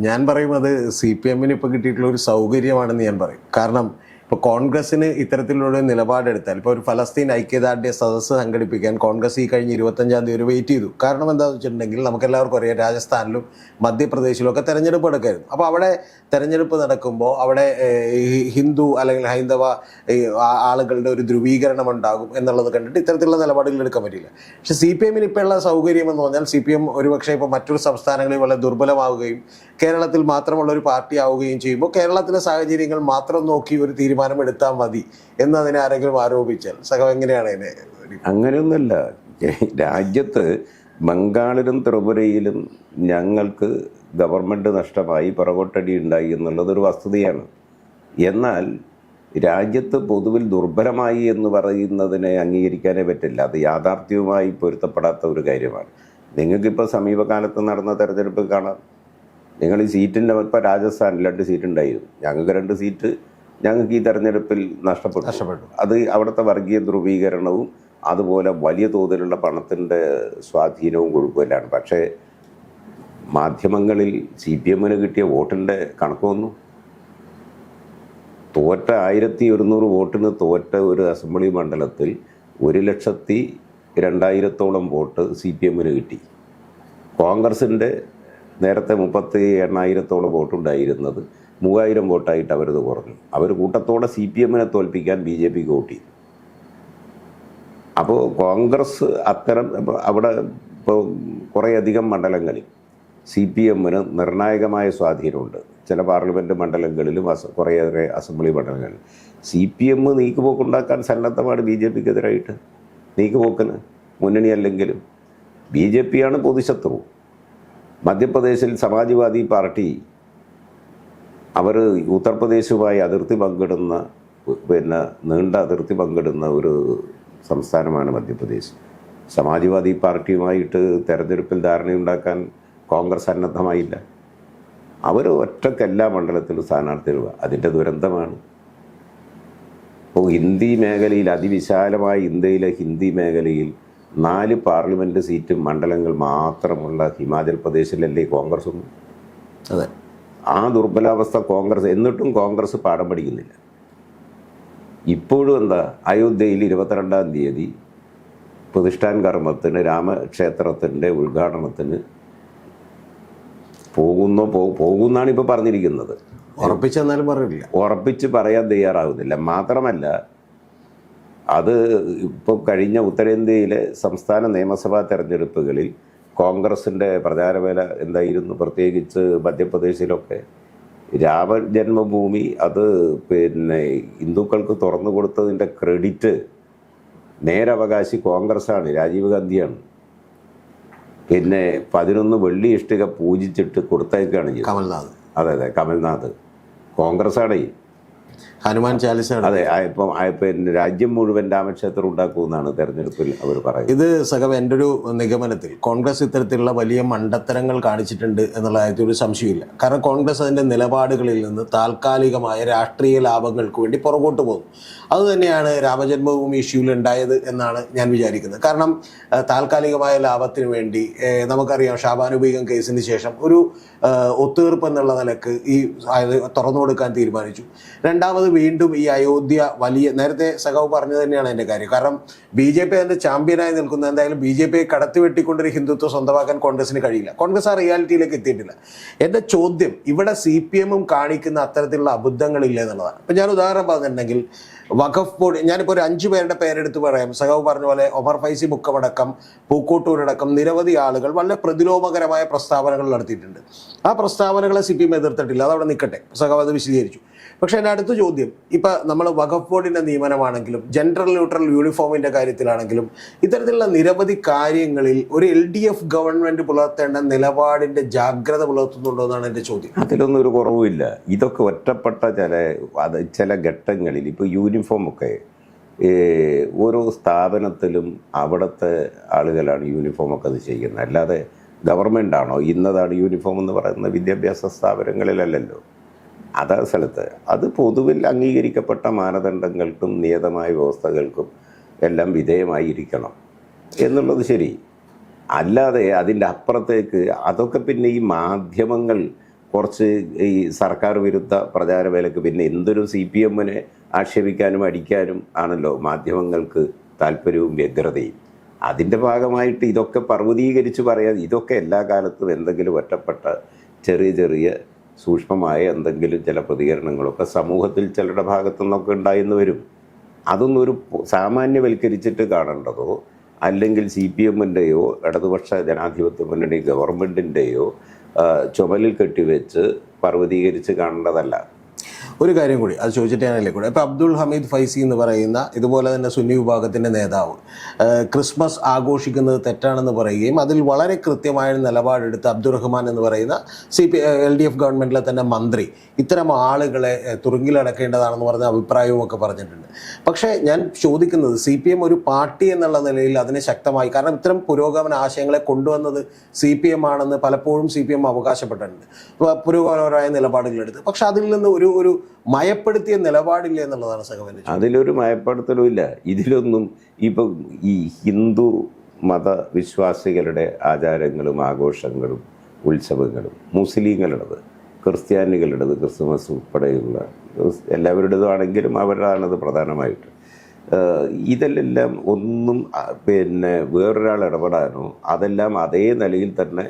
S1: ഞാൻ പറയും, അത് CPM ഇപ്പോൾ കിട്ടിയിട്ടുള്ള ഒരു സൗകര്യമാണെന്ന് ഞാൻ പറയും. കാരണം ഇപ്പോൾ കോൺഗ്രസ്സിന് ഇത്തരത്തിലുള്ള നിലപാടെടുത്താൽ, ഇപ്പോൾ ഒരു ഫലസ്തീൻ ഐക്യദാർഢ്യ സദസ്സ് സംഘടിപ്പിക്കാൻ കോൺഗ്രസ് ഈ കഴിഞ്ഞ 25-ാം തീയതി വരെ വെയിറ്റ് ചെയ്തു. കാരണം എന്താണെന്ന് വെച്ചിട്ടുണ്ടെങ്കിൽ നമുക്കെല്ലാവർക്കും അറിയാം, രാജസ്ഥാനിലും മധ്യപ്രദേശിലും ഒക്കെ തെരഞ്ഞെടുപ്പ് നടക്കായിരുന്നു. അപ്പോൾ അവിടെ തെരഞ്ഞെടുപ്പ് നടക്കുമ്പോൾ അവിടെ ഹിന്ദു അല്ലെങ്കിൽ ഹൈന്ദവ ആളുകളുടെ ഒരു ധ്രുവീകരണം ഉണ്ടാകും എന്നുള്ളത് കണ്ടിട്ട് ഇത്തരത്തിലുള്ള നിലപാടുകൾ എടുക്കാൻ പറ്റില്ല. പക്ഷേ CPM ഇപ്പോൾ ഉള്ള സൗകര്യം എന്ന് പറഞ്ഞാൽ, CPM ഒരുപക്ഷെ ഇപ്പോൾ മറ്റൊരു സംസ്ഥാനങ്ങളിൽ വളരെ ദുർബലമാവുകയും കേരളത്തിൽ മാത്രമുള്ള ഒരു പാർട്ടി ആവുകയും ചെയ്യുമ്പോൾ കേരളത്തിലെ സാഹചര്യങ്ങൾ മാത്രം നോക്കി ഒരു തീരുമാനം എടുത്താൽ മതി എന്ന് അതിനെ ആരെങ്കിലും ആരോപിച്ചാൽ സഖം എങ്ങനെയാണ് അതിനെ?
S2: അങ്ങനെയൊന്നുമല്ല. രാജ്യത്ത് ബംഗാളിലും ത്രിപുരയിലും ഞങ്ങൾക്ക് ഗവൺമെൻറ് നഷ്ടമായി, പുറകോട്ടടി ഉണ്ടായി എന്നുള്ളതൊരു വസ്തുതയാണ്. എന്നാൽ രാജ്യത്ത് പൊതുവിൽ ദുർബലമായി എന്ന് പറയുന്നതിനെ അംഗീകരിക്കാനേ പറ്റില്ല. അത് യാഥാർത്ഥ്യവുമായി പൊരുത്തപ്പെടാത്ത ഒരു കാര്യമാണ്. നിങ്ങൾക്കിപ്പോൾ സമീപകാലത്ത് നടന്ന തെരഞ്ഞെടുപ്പ് കാണാം. നിങ്ങൾ ഈ സീറ്റിൻ്റെ, ഇപ്പോൾ രാജസ്ഥാനിൽ 2 സീറ്റ് ഉണ്ടായിരുന്നു, ഞങ്ങൾക്ക് 2 സീറ്റ് ഞങ്ങൾക്ക് ഈ തെരഞ്ഞെടുപ്പിൽ നഷ്ടപ്പെട്ടു. അത് അവിടുത്തെ വർഗീയ ധ്രുവീകരണവും അതുപോലെ വലിയ തോതിലുള്ള പണത്തിൻ്റെ സ്വാധീനവും കുഴപ്പമില്ലാണ്. പക്ഷേ മാധ്യമങ്ങളിൽ CPM-ന് കിട്ടിയ വോട്ടിൻ്റെ കണക്ക് വന്നു. തോറ്റ 1100 വോട്ടിന് തോറ്റ ഒരു അസംബ്ലി മണ്ഡലത്തിൽ 1,02,000-ഓളം വോട്ട് CPM-ന് കിട്ടി. കോൺഗ്രസിൻ്റെ നേരത്തെ 38,000-ഓളം വോട്ടുണ്ടായിരുന്നത് 3,000 വോട്ടായിട്ട് അവരത് കുറഞ്ഞു. അവർ കൂട്ടത്തോടെ CPM-നെ തോൽപ്പിക്കാൻ BJP-ക്ക് വോട്ട് ചെയ്തു. അപ്പോൾ കോൺഗ്രസ് അത്തരം അവിടെ ഇപ്പോൾ കുറേയധികം മണ്ഡലങ്ങളിൽ CPM-ന് നിർണായകമായ സ്വാധീനമുണ്ട്. ചില പാർലമെൻറ്റ് മണ്ഡലങ്ങളിലും കുറേയേറെ അസംബ്ലി മണ്ഡലങ്ങളിൽ CPM നീക്കുപോക്കുണ്ടാക്കാൻ സന്നദ്ധമാണ് BJP-ക്കെതിരായിട്ട്. നീക്കുപോക്കിന് മുന്നണി അല്ലെങ്കിലും BJP-യാണ് പൊതുശത്രു. മധ്യപ്രദേശിൽ സമാജ്വാദി പാർട്ടി അവർ ഉത്തർപ്രദേശുമായി അതിർത്തി പങ്കിടുന്ന, നീണ്ട അതിർത്തി പങ്കിടുന്ന ഒരു സംസ്ഥാനമാണ് മധ്യപ്രദേശ്. സമാജ്വാദി പാർട്ടിയുമായിട്ട് തെരഞ്ഞെടുപ്പിൽ ധാരണയുണ്ടാക്കാൻ കോൺഗ്രസ് സന്നദ്ധമായില്ല. അവർ ഒറ്റയ്ക്ക് എല്ലാ മണ്ഡലത്തിലും സ്ഥാനാർത്ഥികൾ. അതിൻ്റെ ദുരന്തമാണ്. ഇപ്പോൾ ഹിന്ദി മേഖലയിൽ, അതിവിശാലമായ ഇന്ത്യയിലെ ഹിന്ദി മേഖലയിൽ 4 പാർലമെൻറ്റ് സീറ്റ് മണ്ഡലങ്ങൾ മാത്രമുള്ള ഹിമാചൽ പ്രദേശിലല്ലേ കോൺഗ്രസ് ഒന്നും.
S1: അതെ,
S2: ആ ദുർബലാവസ്ഥ കോൺഗ്രസ്, എന്നിട്ടും കോൺഗ്രസ് പാഠം പഠിക്കുന്നില്ല. ഇപ്പോഴും എന്താ, അയോധ്യയിൽ 22-ാം തീയതി പ്രതിഷ്ഠാൻ കർമ്മത്തിന്, രാമക്ഷേത്രത്തിൻ്റെ ഉദ്ഘാടനത്തിന് പോകുന്നാണ് ഇപ്പോൾ പറഞ്ഞിരിക്കുന്നത്.
S1: ഉറപ്പിച്ചെന്നാലും പറയില്ല,
S2: ഉറപ്പിച്ച് പറയാൻ തയ്യാറാകുന്നില്ല. മാത്രമല്ല, അത് ഇപ്പോൾ കഴിഞ്ഞ ഉത്തരേന്ത്യയിലെ സംസ്ഥാന നിയമസഭാ തെരഞ്ഞെടുപ്പുകളിൽ കോൺഗ്രസിൻ്റെ പ്രചാരവേല എന്തായിരുന്നു? പ്രത്യേകിച്ച് മധ്യപ്രദേശിലൊക്കെ രാമജന്മഭൂമി അത് ഹിന്ദുക്കൾക്ക് തുറന്നു കൊടുത്തതിൻ്റെ ക്രെഡിറ്റ് നേരവകാശി കോൺഗ്രസ്സാണ്, രാജീവ് ഗാന്ധിയാണ്. 11 വെള്ളി ഇഷ്ടിക പൂജിച്ചിട്ട് കൊടുത്തേക്കാണ്
S1: കമൽനാഥ്.
S2: അതെ, കമൽനാഥ് കോൺഗ്രസ്സാണ്.
S1: ഹനുമാൻ ചാലിസ.
S2: അതെ, ഇപ്പം രാജ്യം മുഴുവൻ രാമക്ഷേത്രം ഉണ്ടാക്കുമെന്നാണ് തെരഞ്ഞെടുപ്പിൽ അവർ പറയുന്നത്.
S1: ഇത് സഖം എൻ്റെ ഒരു നിഗമനത്തിൽ കോൺഗ്രസ് ഇത്തരത്തിലുള്ള വലിയ മണ്ടത്തരങ്ങൾ കാണിച്ചിട്ടുണ്ട് എന്നുള്ള കാര്യത്തിൽ ഒരു സംശയമില്ല. കാരണം കോൺഗ്രസ് അതിൻ്റെ നിലപാടുകളിൽ നിന്ന് താൽക്കാലികമായ രാഷ്ട്രീയ ലാഭങ്ങൾക്ക് വേണ്ടി പുറകോട്ട് പോകുന്നു. അതുതന്നെയാണ് രാമജന്മഭൂമി ഇഷ്യൂവിൽ ഉണ്ടായത് എന്നാണ് ഞാൻ വിചാരിക്കുന്നത്. കാരണം താൽക്കാലികമായ ലാഭത്തിന് വേണ്ടി നമുക്കറിയാം, ഷാബാനു ബീഗം കേസിന് ശേഷം ഒരു ഒത്തുതീർപ്പ് എന്നുള്ള നിലക്ക് ഈ തുറന്നു കൊടുക്കാൻ തീരുമാനിച്ചു. രണ്ടാമത് വീണ്ടും ഈ അയോധ്യ വലിയ, നേരത്തെ സഖാവ് പറഞ്ഞു തന്നെയാണ് എൻ്റെ കാര്യം. കാരണം BJP അതിൻ്റെ ചാമ്പ്യനായി നിൽക്കുന്ന, എന്തായാലും BJP കടത്തി വെട്ടിക്കൊണ്ടൊരു ഹിന്ദുത്വം സ്വന്തമാക്കാൻ കോൺഗ്രസിന് കഴിയില്ല. കോൺഗ്രസ് ആ റിയാലിറ്റിയിലേക്ക് എത്തിയിട്ടില്ല. എൻ്റെ ചോദ്യം, ഇവിടെ CPM-ഉം കാണിക്കുന്ന അത്തരത്തിലുള്ള അബദ്ധങ്ങളില്ല എന്നുള്ളതാണ്. ഇപ്പം ഞാൻ ഉദാഹരണം പറഞ്ഞിട്ടുണ്ടെങ്കിൽ, വഖഫ് ബോർഡ്, ഞാനിപ്പോൾ ഒരു 5 പേരുടെ പേരെടുത്ത് പറയാം. സഖാവ് പറഞ്ഞ പോലെ ഒമർ ഫൈസി മുക്കമടക്കം, പൂക്കോട്ടൂരടക്കം നിരവധി ആളുകൾ വളരെ പ്രതിലോമകരമായ പ്രസ്താവനകൾ നടത്തിയിട്ടുണ്ട്. ആ പ്രസ്താവനകളെ CPM എതിർത്തിട്ടില്ല, അതവിടെ നിൽക്കട്ടെ, സഖാവ് അത് വിശദീകരിച്ചു. പക്ഷേ എൻ്റെ അടുത്ത ചോദ്യം, ഇപ്പം നമ്മൾ വഖഫ് ബോർഡിൻ്റെ നിയമനമാണെങ്കിലും ജെൻഡർ ന്യൂട്രൽ യൂണിഫോമിൻ്റെ കാര്യത്തിലാണെങ്കിലും ഇത്തരത്തിലുള്ള നിരവധി കാര്യങ്ങളിൽ ഒരു LDF ഗവൺമെൻറ് പുലർത്തേണ്ട നിലപാടിൻ്റെ ജാഗ്രത പുലർത്തുന്നുണ്ടോ എന്നാണ് എൻ്റെ ചോദ്യം.
S2: അതിലൊന്നും ഒരു കുറവുമില്ല. ഇതൊക്കെ ഒറ്റപ്പെട്ട ചില ഘട്ടങ്ങളിൽ ഇപ്പോൾ യൂണിഫോമൊക്കെ ഓരോ സ്ഥാപനത്തിലും അവിടുത്തെ ആളുകളാണ് യൂണിഫോമൊക്കെ അത് ചെയ്യുന്നത്. അല്ലാതെ ഗവൺമെൻറ് ആണോ ഇന്നതാണ് യൂണിഫോം എന്ന് പറയുന്ന വിദ്യാഭ്യാസ സ്ഥാപനങ്ങളിലല്ലല്ലോ. അതാ സ്ഥലത്ത് അത് പൊതുവിൽ അംഗീകരിക്കപ്പെട്ട മാനദണ്ഡങ്ങൾക്കും നിയതമായ വ്യവസ്ഥകൾക്കും എല്ലാം വിധേയമായിരിക്കണം എന്നുള്ളത് ശരി. അല്ലാതെ അതിൻ്റെ അപ്പുറത്തേക്ക് അതൊക്കെ പിന്നെ ഈ മാധ്യമങ്ങൾ കുറച്ച് ഈ സർക്കാർ വിരുദ്ധ പ്രചാരവേലക്ക് പിന്നെ എന്തൊരു CPM-നെ ആക്ഷേപിക്കാനും അടിക്കാനും ആണല്ലോ മാധ്യമങ്ങൾക്ക് താല്പര്യവും വ്യഗ്രതയും. അതിൻ്റെ ഭാഗമായിട്ട് ഇതൊക്കെ പർവ്വതീകരിച്ച് പറയാൻ ഇതൊക്കെ എല്ലാ കാലത്തും എന്തെങ്കിലും ഒറ്റപ്പെട്ട ചെറിയ ചെറിയ സൂക്ഷ്മമായ എന്തെങ്കിലും ചില പ്രതികരണങ്ങളൊക്കെ സമൂഹത്തിൽ ചിലരുടെ ഭാഗത്തു നിന്നൊക്കെ ഉണ്ടായെന്ന് വരും. അതൊന്നും ഒരു സാമാന്യവൽക്കരിച്ചിട്ട് കാണേണ്ടതോ അല്ലെങ്കിൽ CPM-ൻ്റെയോ ഇടതുപക്ഷ ജനാധിപത്യ മുന്നണി ഗവൺമെൻറ്റിൻ്റെയോ ചുമലിൽ കെട്ടിവെച്ച് പർവ്വതീകരിച്ച് കാണേണ്ടതല്ല.
S1: ഒരു കാര്യം കൂടി അത് ചോദിച്ചിട്ട് ഞാനല്ലേ കൂടെ, ഇപ്പോൾ അബ്ദുൾ ഹമീദ് ഫൈസി എന്ന് പറയുന്ന ഇതുപോലെ തന്നെ സുന്നി വിഭാഗത്തിൻ്റെ നേതാവ് ക്രിസ്മസ് ആഘോഷിക്കുന്നത് തെറ്റാണെന്ന് പറയുകയും അതിൽ വളരെ കൃത്യമായ നിലപാടെടുത്ത് അബ്ദുറഹ്മാൻ എന്ന് പറയുന്ന LDF ഗവൺമെൻറ്റിലെ തന്നെ മന്ത്രി ഇത്തരം ആളുകളെ തുറുങ്കിലടക്കേണ്ടതാണെന്ന് പറഞ്ഞ അഭിപ്രായവും ഒക്കെ പറഞ്ഞിട്ടുണ്ട്. പക്ഷേ ഞാൻ ചോദിക്കുന്നത് CPM ഒരു പാർട്ടി എന്നുള്ള നിലയിൽ അതിനെ ശക്തമായി, കാരണം ഇത്തരം പുരോഗമന ആശയങ്ങളെ കൊണ്ടുവന്നത് CPM ആണെന്ന് പലപ്പോഴും CPM അവകാശപ്പെട്ടിട്ടുണ്ട്, പുരോഗമനപരമായ നിലപാടുകളെടുത്ത്. പക്ഷെ അതിൽ നിന്ന് ഒരു മയപ്പെടുത്തിയ നിലപാടില്ല എന്നുള്ളതാണ് സഹോദരൻ.
S2: അതിലൊരു മയപ്പെടുത്തലും ഇല്ല. ഇതിലൊന്നും ഇപ്പം ഈ ഹിന്ദു മതവിശ്വാസികളുടെ ആചാരങ്ങളും ആഘോഷങ്ങളും ഉത്സവങ്ങളും മുസ്ലിങ്ങളുടേത് ക്രിസ്ത്യാനികളുടേത് ക്രിസ്മസ് ഉൾപ്പെടെയുള്ള എല്ലാവരുടേതും ആണെങ്കിലും അവരുടേതാണത് പ്രധാനമായിട്ട്. ഇതിലെല്ലാം ഒന്നും പിന്നെ വേറൊരാൾ ഇടപെടാനോ അതെല്ലാം അതേ നിലയിൽ തന്നെ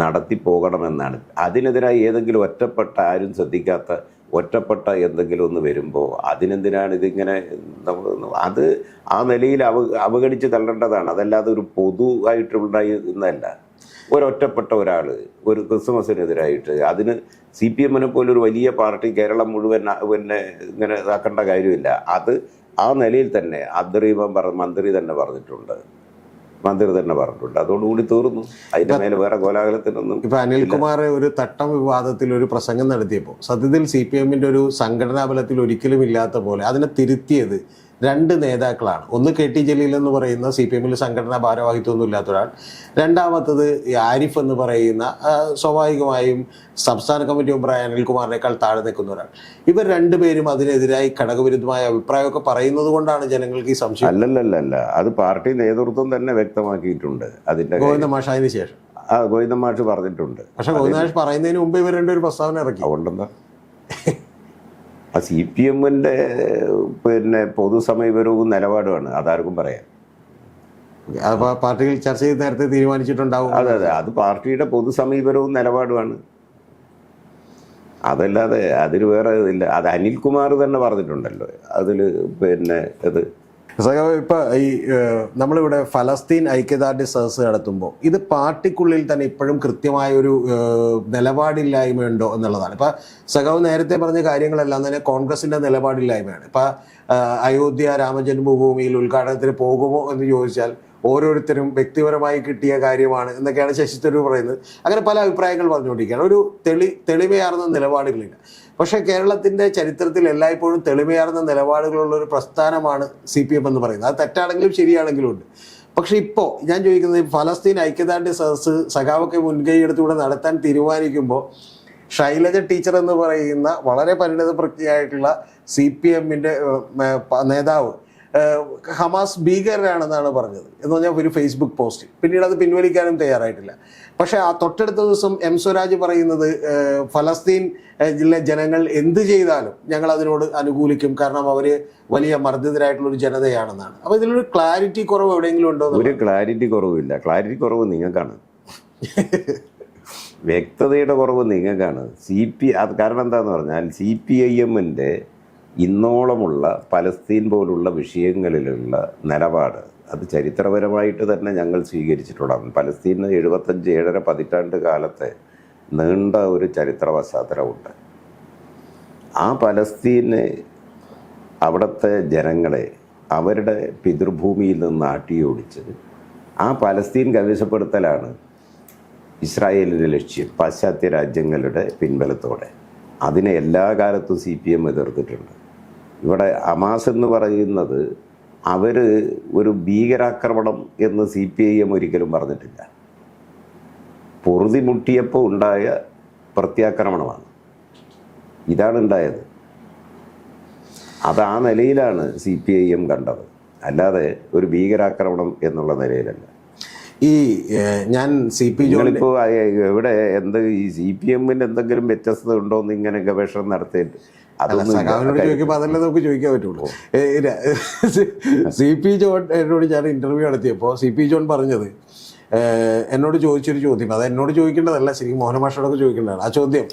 S2: നടത്തിപ്പോകണമെന്നാണ്. അതിനെതിരായി ഏതെങ്കിലും ഒറ്റപ്പെട്ട ആരും ശ്രദ്ധിക്കാത്ത ഒറ്റപ്പെട്ട എന്തെങ്കിലും ഒന്ന് വരുമ്പോൾ അതിനെന്തിനാണ് ഇതിങ്ങനെ അത് ആ നിലയിൽ അവഗണിച്ച് തള്ളേണ്ടതാണ്. അതല്ലാതെ ഒരു പൊതുവായിട്ടുണ്ടായിരുന്നല്ല. ഒരൊറ്റപ്പെട്ട ഒരാൾ ഒരു ക്രിസ്മസിനെതിരായിട്ട് അതിന് CPM-നെ പോലൊരു വലിയ പാർട്ടി കേരളം മുഴുവൻ പിന്നെ ഇങ്ങനെ ഇതാക്കേണ്ട കാര്യമില്ല. അത് ആ നിലയിൽ തന്നെ അബ്ദുറഹ്മാൻ മന്ത്രി തന്നെ പറഞ്ഞിട്ടുണ്ട്. അതോടുകൂടി തീർന്നു. അതിന്റെ മേലെ വേറെ കോലാഹലത്തിനൊന്നും.
S1: ഇപ്പൊ അനിൽകുമാർ ഒരു തട്ടം വിവാദത്തിൽ ഒരു പ്രസംഗം നടത്തിയപ്പോൾ സത്യത്തിൽ CPM-ന്റെ ഒരു സംഘടനാ ബലത്തിൽ ഒരിക്കലും ഇല്ലാത്ത പോലെ അതിനെ തിരുത്തിയത് രണ്ട് നേതാക്കളാണ്. ഒന്ന് KT ജലീൽ എന്ന് പറയുന്ന CPM-ൽ സംഘടനാ ഭാരവാഹിത്വമൊന്നും ഇല്ലാത്ത ഒരാൾ, രണ്ടാമത്തത് ആരിഫ് എന്ന് പറയുന്ന സ്വാഭാവികമായും സംസ്ഥാന കമ്മിറ്റി മെമ്പറായ അനിൽകുമാറിനേക്കാൾ താഴെ നിൽക്കുന്ന ഒരാൾ. ഇവർ രണ്ടുപേരും അതിനെതിരായി ഘടകവിരുദ്ധമായ അഭിപ്രായമൊക്കെ പറയുന്നത് കൊണ്ടാണ് ജനങ്ങൾക്ക് ഈ സംശയം.
S2: അല്ലല്ല, അത് പാർട്ടി നേതൃത്വം തന്നെ വ്യക്തമാക്കിയിട്ടുണ്ട്. അതിന്റെ
S1: ഗോവിന്ദ മാഷ് അതിന് ശേഷം
S2: ഗോവിന്ദ മാഷ് പറഞ്ഞിട്ടുണ്ട്.
S1: പക്ഷെ ഗോവിന്ദ മാഷ് പറയുന്നതിന് മുമ്പ് ഇവർ രണ്ടൊരു പ്രസ്താവന ഇറക്കി.
S2: അതുകൊണ്ടെന്താ CPM-ന്റെ പിന്നെ പൊതുസമീപനവും നിലപാടുമാണ്. അതാർക്കും പറയാം.
S1: പാർട്ടിയിൽ ചർച്ച ചെയ്ത് നേരത്തെ തീരുമാനിച്ചിട്ടുണ്ടാവും.
S2: അതെ, അത് പാർട്ടിയുടെ പൊതുസമീപനവും നിലപാടുമാണ്. അതല്ലാതെ അതിന് വേറെ ഇതില്ല. അത് അനിൽകുമാർ തന്നെ പറഞ്ഞിട്ടുണ്ടല്ലോ അതിൽ. പിന്നെ ഇത്
S1: ഇപ്പം ഈ നമ്മളിവിടെ ഫലസ്തീൻ ഐക്യദാർഢ്യ സദസ്സ് നടത്തുമ്പോൾ ഇത് പാർട്ടിക്കുള്ളിൽ തന്നെ ഇപ്പോഴും കൃത്യമായൊരു നിലപാടില്ലായ്മയുണ്ടോ എന്നുള്ളതാണ്. ഇപ്പം സഖാവ് നേരത്തെ പറഞ്ഞ കാര്യങ്ങളെല്ലാം തന്നെ കോൺഗ്രസിൻ്റെ നിലപാടില്ലായ്മയാണ്. ഇപ്പം അയോധ്യ രാമജന്മഭൂമിയിൽ ഉദ്ഘാടനത്തിന് പോകുമോ എന്ന് ചോദിച്ചാൽ ഓരോരുത്തരും വ്യക്തിപരമായി കിട്ടിയ കാര്യമാണ് എന്നൊക്കെയാണ് ശശി തരൂർ പറയുന്നത്. അങ്ങനെ പല അഭിപ്രായങ്ങൾ പറഞ്ഞുകൊണ്ടിരിക്കുകയാണ്. ഒരു തെളിമയാർന്ന നിലപാടുകളില്ല. പക്ഷേ കേരളത്തിൻ്റെ ചരിത്രത്തിൽ എല്ലായ്പ്പോഴും തെളിമയാർന്ന നിലപാടുകളുള്ള ഒരു പ്രസ്ഥാനമാണ് CPM എന്ന് പറയുന്നത്. അത് തെറ്റാണെങ്കിലും ശരിയാണെങ്കിലും ഉണ്ട്. പക്ഷേ ഇപ്പോൾ ഞാൻ ചോദിക്കുന്നത്, ഫലസ്തീൻ ഐക്യദാർഢ്യ സദസ്സ് സഖാവൊക്കെ മുൻകൈയെടുത്തുകൂടെ നടത്താൻ തീരുമാനിക്കുമ്പോൾ ശൈലജ ടീച്ചർ എന്ന് പറയുന്ന വളരെ പരിണിതപ്രജ്ഞയായിട്ടുള്ള CPM-ന്റെ നേതാവ് ഹമാസ് ഭീകരരാണെന്നാണ് പറഞ്ഞത് എന്ന് പറഞ്ഞാൽ ഒരു ഫേസ്ബുക്ക് പോസ്റ്റ്. പിന്നീട് അത് പിൻവലിക്കാനും തയ്യാറായിട്ടില്ല. പക്ഷേ ആ തൊട്ടടുത്ത ദിവസം M സ്വരാജ് പറയുന്നത് ഫലസ്തീൻ ജില്ല ജനങ്ങൾ എന്ത് ചെയ്താലും ഞങ്ങൾ അതിനോട് അനുകൂലിക്കും, കാരണം അവർ വലിയ മർദ്ദിതരായിട്ടുള്ളൊരു ജനതയാണെന്നാണ്. അപ്പോൾ ഇതിലൊരു ക്ലാരിറ്റി കുറവ് എവിടെയെങ്കിലും ഉണ്ടോ?
S2: ഒരു ക്ലാരിറ്റി കുറവില്ല. ക്ലാരിറ്റി കുറവ് നിങ്ങൾക്കാണ്. വ്യക്തതയുടെ കുറവ് നിങ്ങൾക്കാണ്. അത് കാരണം എന്താണെന്ന് പറഞ്ഞാൽ CPIM-ന്റെ ഇന്നോളമുള്ള പലസ്തീൻ പോലുള്ള വിഷയങ്ങളിലുള്ള നിലപാട് അത് ചരിത്രപരമായിട്ട് തന്നെ ഞങ്ങൾ സ്വീകരിച്ചിട്ടുള്ളതാണ്. പലസ്തീന് 75-7.5 പതിറ്റാണ്ട് കാലത്തെ നീണ്ട ഒരു ചരിത്ര പശ്ചാത്തലമുണ്ട്. ആ പലസ്തീനെ, അവിടുത്തെ ജനങ്ങളെ അവരുടെ പിതൃഭൂമിയിൽ നിന്ന് ആട്ടിയോടിച്ച് ആ പലസ്തീൻ കൈവശപ്പെടുത്തലാണ് ഇസ്രായേലിൻ്റെ ലക്ഷ്യം, പാശ്ചാത്യ രാജ്യങ്ങളുടെ പിൻബലത്തോടെ. അതിനെ എല്ലാ കാലത്തും CPM എതിർത്തിട്ടുണ്ട്. ഇവിടെ ഹമാസ് എന്ന് പറയുന്നത് അവർ ഒരു ഭീകരാക്രമണം എന്ന് CPIM ഒരിക്കലും പറഞ്ഞിട്ടില്ല. പൊറുതിമുട്ടിയപ്പോൾ ഉണ്ടായ പ്രത്യാക്രമണമാണ് ഇതാണ് ഉണ്ടായത്. അത് ആ നിലയിലാണ് CPIM കണ്ടത്, അല്ലാതെ ഒരു ഭീകരാക്രമണം എന്നുള്ള നിലയിലല്ല.
S1: ഈ ഞാൻ CP
S2: നിങ്ങളിപ്പോൾ എവിടെ ഈ CPM-ന് എന്തെങ്കിലും വ്യത്യസ്തത ഉണ്ടോ എന്ന് ഇങ്ങനെ ഗവേഷണം നടത്തിയിട്ട്
S1: സഖാവിനോട് ചോദിക്കുമ്പോൾ അതല്ലേ നമുക്ക് ചോദിക്കാൻ പറ്റുള്ളൂ. CP ജോൺ എന്നോട് ഞാൻ ഇൻ്റർവ്യൂ നടത്തിയപ്പോൾ CP ജോൺ പറഞ്ഞത്, എന്നോട് ചോദിച്ചൊരു ചോദ്യം, അത് എന്നോട് ചോദിക്കേണ്ടതല്ല, ശരിക്കും മോഹൻ മാഷോടൊക്കെ ചോദിക്കേണ്ടതാണ്. ആ ചോദ്യം,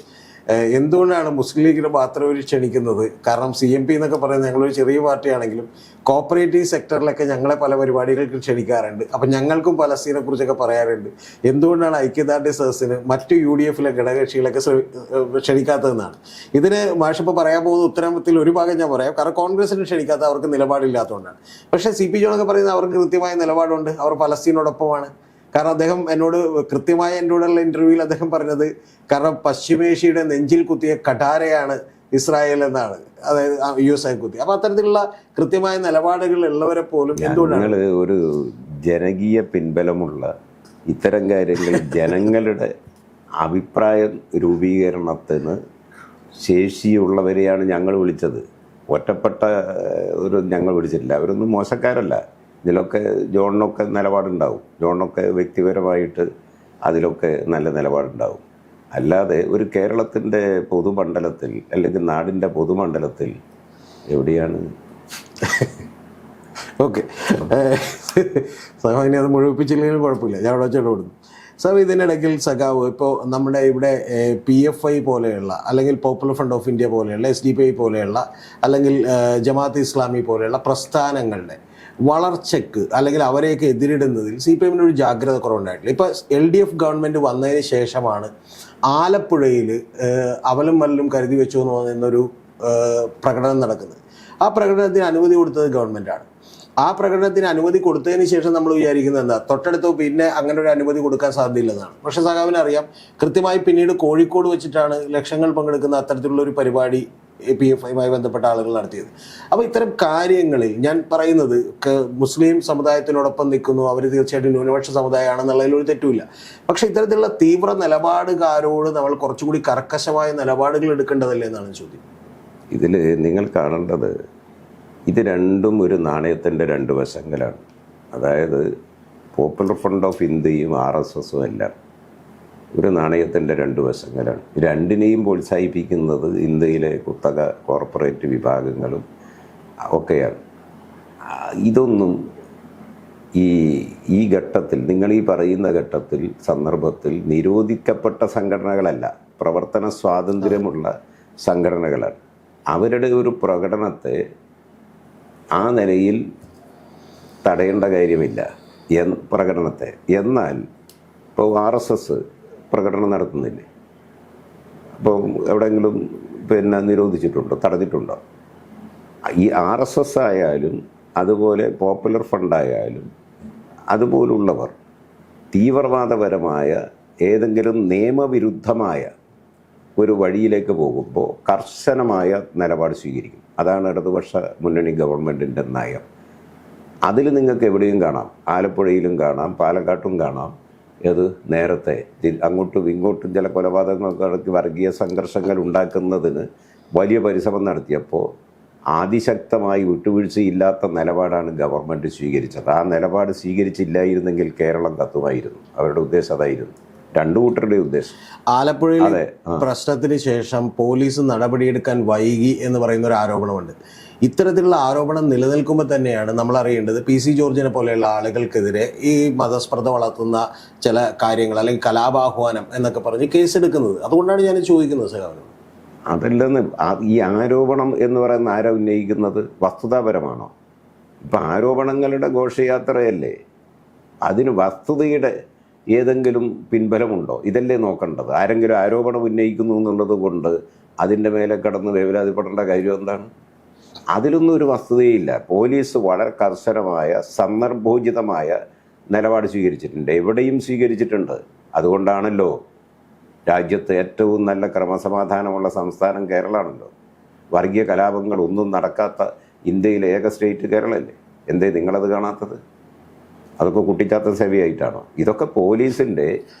S1: എന്തുകൊണ്ടാണ് മുസ്ലിം ലീഗിനെ മാത്രം ഒരു ക്ഷണിക്കുന്നത്? കാരണം CMP എന്നൊക്കെ പറയുന്നത് ഞങ്ങളൊരു ചെറിയ പാർട്ടിയാണെങ്കിലും കോപ്പറേറ്റീവ് സെക്ടറിലൊക്കെ ഞങ്ങളെ പല പരിപാടികൾക്ക് ക്ഷണിക്കാറുണ്ട്. അപ്പം ഞങ്ങൾക്കും പലസ്തീനെ കുറിച്ചൊക്കെ പറയാറുണ്ട്. എന്തുകൊണ്ടാണ് ഐക്യദാർഢ്യ സദസ്സിന് മറ്റ് UDF-ലെ ഘടകകക്ഷികളൊക്കെ ക്ഷണിക്കാത്തതെന്നാണ്. ഇതിന് മാഷിപ്പോൾ പറയാൻ പോകുന്ന ഉത്തരത്തിൽ ഒരു ഭാഗം ഞാൻ പറയാം. കാരണം കോൺഗ്രസിന് ക്ഷണിക്കാത്ത അവർക്ക് നിലപാടില്ലാത്തതുകൊണ്ടാണ്. പക്ഷേ CP ജോണൊക്കെ പറയുന്നത് അവർക്ക് കൃത്യമായ നിലപാടുണ്ട്, അവർ പലസ്തീനോടൊപ്പമാണ്. കാരണം അദ്ദേഹം എന്നോട് കൃത്യമായ എന്നോടുള്ള ഇൻ്റർവ്യൂവിൽ അദ്ദേഹം പറഞ്ഞത്, കാരണം പശ്ചിമേഷ്യയുടെ നെഞ്ചിൽ കുത്തിയ കഠാരയാണ് ഇസ്രായേൽ എന്നാണ്, അതായത് USA കുത്തി. അപ്പം അത്തരത്തിലുള്ള കൃത്യമായ നിലപാടുകൾ ഉള്ളവരെ പോലും എന്തുകൊണ്ടാണ്
S2: ഒരു ജനകീയ പിൻബലമുള്ള ഇത്തരം കാര്യങ്ങൾ ജനങ്ങളുടെ അഭിപ്രായ രൂപീകരണത്തിന് ശേഷിയുള്ളവരെയാണ് ഞങ്ങൾ വിളിച്ചത്. ഒറ്റപ്പെട്ട ഞങ്ങൾ വിളിച്ചിട്ടില്ല. അവരൊന്നും മോശക്കാരല്ല. ഇതിലൊക്കെ ജോണിനൊക്കെ നിലപാടുണ്ടാവും, ജോണിനൊക്കെ വ്യക്തിപരമായിട്ട് അതിലൊക്കെ നല്ല നിലപാടുണ്ടാവും. അല്ലാതെ ഒരു കേരളത്തിൻ്റെ പൊതുമണ്ഡലത്തിൽ അല്ലെങ്കിൽ നാടിൻ്റെ പൊതുമണ്ഡലത്തിൽ എവിടെയാണ്?
S1: ഓക്കെ, സഖാവിനെ അത് മുഴുവിപ്പിച്ചില്ലെങ്കിലും കുഴപ്പമില്ല, ഞാൻ അവിടെ വെച്ചോണ്ട് കൊടുക്കും. സാർ, ഇതിനിടയ്ക്കിൽ സഖാവ് ഇപ്പോൾ നമ്മുടെ ഇവിടെ PFI പോലെയുള്ള അല്ലെങ്കിൽ പോപ്പുലർ ഫ്രണ്ട് ഓഫ് ഇന്ത്യ പോലെയുള്ള SDPI പോലെയുള്ള അല്ലെങ്കിൽ ജമാഅത്ത് ഇസ്ലാമി പോലെയുള്ള പ്രസ്ഥാനങ്ങളുടെ വളർച്ചയ്ക്ക് അല്ലെങ്കിൽ അവരെയൊക്കെ എതിരിടുന്നതിൽ CPM-ന് ഒരു ജാഗ്രത കുറവുണ്ടായിട്ടില്ല. ഇപ്പോൾ LDF ഗവൺമെൻറ് വന്നതിന് ശേഷമാണ് ആലപ്പുഴയിൽ അവലും മല്ലും കരുതി വെച്ചു എന്ന് പറയുന്നൊരു പ്രകടനം നടക്കുന്നത്. ആ പ്രകടനത്തിന് അനുമതി കൊടുത്തത് ഗവൺമെൻറ്റാണ്. ആ പ്രകടനത്തിന് അനുമതി കൊടുത്തതിന് ശേഷം നമ്മൾ വിചാരിക്കുന്നത് എന്താ, തൊട്ടടുത്ത് പിന്നെ അങ്ങനെ ഒരു അനുമതി കൊടുക്കാൻ സാധ്യതയില്ലെന്നാണ്. പക്ഷേ സഖാവിന് അറിയാം, കൃത്യമായി പിന്നീട് കോഴിക്കോട് വെച്ചിട്ടാണ് ലക്ഷങ്ങൾ പങ്കെടുക്കുന്ന അത്തരത്തിലുള്ള ഒരു പരിപാടി PFI-യുമായി ബന്ധപ്പെട്ട ആളുകൾ നടത്തിയത്. അപ്പോൾ ഇത്തരം കാര്യങ്ങളിൽ ഞാൻ പറയുന്നത് മുസ്ലിം സമുദായത്തിനോടൊപ്പം നിൽക്കുന്നു, അവർ തീർച്ചയായിട്ടും ന്യൂനപക്ഷ സമുദായമാണെന്നുള്ളതിൽ ഒരു തെറ്റുമില്ല. പക്ഷേ ഇത്തരത്തിലുള്ള തീവ്ര നിലപാടുകാരോട് നമ്മൾ കുറച്ചുകൂടി കർക്കശമായ നിലപാടുകൾ എടുക്കേണ്ടതല്ലേ എന്നാണ് ചോദ്യം.
S2: ഇതിൽ നിങ്ങൾ കാണേണ്ടത്, ഇത് രണ്ടും ഒരു നാണയത്തിൻ്റെ രണ്ട് വശങ്ങളാണ്. അതായത് പോപ്പുലർ ഫ്രണ്ട് ഓഫ് ഇന്ത്യയും RSS-ഉം എല്ലാം ഒരു നാണയത്തിൻ്റെ രണ്ട് വശങ്ങളാണ്. രണ്ടിനെയും പ്രോത്സാഹിപ്പിക്കുന്നത് ഇന്ത്യയിലെ കുത്തക കോർപ്പറേറ്റ് വിഭാഗങ്ങളും ഒക്കെയാണ്. ഇതൊന്നും ഈ ഘട്ടത്തിൽ, നിങ്ങൾ ഈ പറയുന്ന ഘട്ടത്തിൽ സന്ദർഭത്തിൽ നിരോധിക്കപ്പെട്ട സംഘടനകളല്ല, പ്രവർത്തന സ്വാതന്ത്ര്യമുള്ള സംഘടനകളാണ്. അവരുടെ ഒരു പ്രകടനത്തെ ആ നിലയിൽ തടയേണ്ട കാര്യമില്ല പ്രകടനത്തെ. എന്നാൽ ഇപ്പോൾ RSS പ്രകടനം നടത്തുന്നില്ലേ, അപ്പോൾ എവിടെയെങ്കിലും നിരോധിച്ചിട്ടുണ്ടോ, തടഞ്ഞിട്ടുണ്ടോ? ഈ RSS ആയാലും അതുപോലെ പോപ്പുലർ ഫണ്ടായാലും അതുപോലുള്ളവർ തീവ്രവാദപരമായ ഏതെങ്കിലും നിയമവിരുദ്ധമായ ഒരു വഴിയിലേക്ക് പോകുമ്പോൾ കർശനമായ നിലപാട് സ്വീകരിക്കും. അതാണ് ഇടതുപക്ഷ മുന്നണി ഗവൺമെൻറ്റിൻ്റെ നയം. അതിൽ നിങ്ങൾക്ക് എവിടെയും കാണാം, ആലപ്പുഴയിലും കാണാം, പാലക്കാട്ടും കാണാം. അത് നേരത്തെ അങ്ങോട്ടും ഇങ്ങോട്ടും ചില കൊലപാതകങ്ങളൊക്കെ നടത്തി വർഗീയ സംഘർഷങ്ങൾ ഉണ്ടാക്കുന്നതിന് വലിയ പരിശ്രമം നടത്തിയപ്പോൾ അതിശക്തമായി വിട്ടുവീഴ്ചയില്ലാത്ത നിലപാടാണ് ഗവൺമെൻറ് സ്വീകരിച്ചത്. ആ നിലപാട് സ്വീകരിച്ചില്ലായിരുന്നെങ്കിൽ കേരളം കത്തുമായിരുന്നു. അവരുടെ ഉദ്ദേശം അതായിരുന്നു, രണ്ടു കൂട്ടരുടെ ഉദ്ദേശം.
S1: ആലപ്പുഴയിൽ പ്രശ്നത്തിന് ശേഷം പോലീസ് നടപടിയെടുക്കാൻ വൈകി എന്ന് പറയുന്ന ഒരു ആരോപണമുണ്ട്. ഇത്തരത്തിലുള്ള ആരോപണം നിലനിൽക്കുമ്പോൾ തന്നെയാണ് നമ്മൾ അറിയേണ്ടത് PC ജോർജിനെ പോലെയുള്ള ആളുകൾക്കെതിരെ ഈ മതസ്പർദ്ധ വളർത്തുന്ന ചില കാര്യങ്ങൾ അല്ലെങ്കിൽ കലാപാഹ്വാനം എന്നൊക്കെ പറഞ്ഞ് കേസെടുക്കുന്നത്. അതുകൊണ്ടാണ് ഞാൻ ചോദിക്കുന്നത് സഖാവിനോട്.
S2: അതല്ലെന്ന്, ഈ ആരോപണം എന്ന് പറയുന്ന ആരാ ഉന്നയിക്കുന്നത്? വസ്തുതാപരമാണോ? ഇപ്പം ആരോപണങ്ങളുടെ ഘോഷയാത്രയല്ലേ, അതിന് വസ്തുതയുടെ ഏതെങ്കിലും പിൻബലമുണ്ടോ? ഇതല്ലേ നോക്കേണ്ടത്. ആരെങ്കിലും ആരോപണം ഉന്നയിക്കുന്നു എന്നുള്ളത് കൊണ്ട് അതിൻ്റെ മേലെ കിടന്ന് വേവലാതിപ്പെടേണ്ട കാര്യം എന്താണ്? അതിലൊന്നും ഒരു വസ്തുതയില്ല. പോലീസ് വളരെ കർശനമായ സന്ദർഭോചിതമായ നിലപാട് സ്വീകരിച്ചിട്ടുണ്ട്, എവിടെയും സ്വീകരിച്ചിട്ടുണ്ട്. അതുകൊണ്ടാണല്ലോ രാജ്യത്ത് ഏറ്റവും നല്ല ക്രമസമാധാനമുള്ള സംസ്ഥാനം കേരളമാണല്ലോ. വർഗീയ കലാപങ്ങൾ ഒന്നും നടക്കാത്ത ഇന്ത്യയിലെ ഏക സ്റ്റേറ്റ് കേരളമല്ലേ? എന്തേ നിങ്ങളത് കാണാത്തത്? അതൊക്കെ കുട്ടിച്ചാത്ത സേവയായിട്ടാണോ? ഇതൊക്കെ പോലീസിൻ്റെ,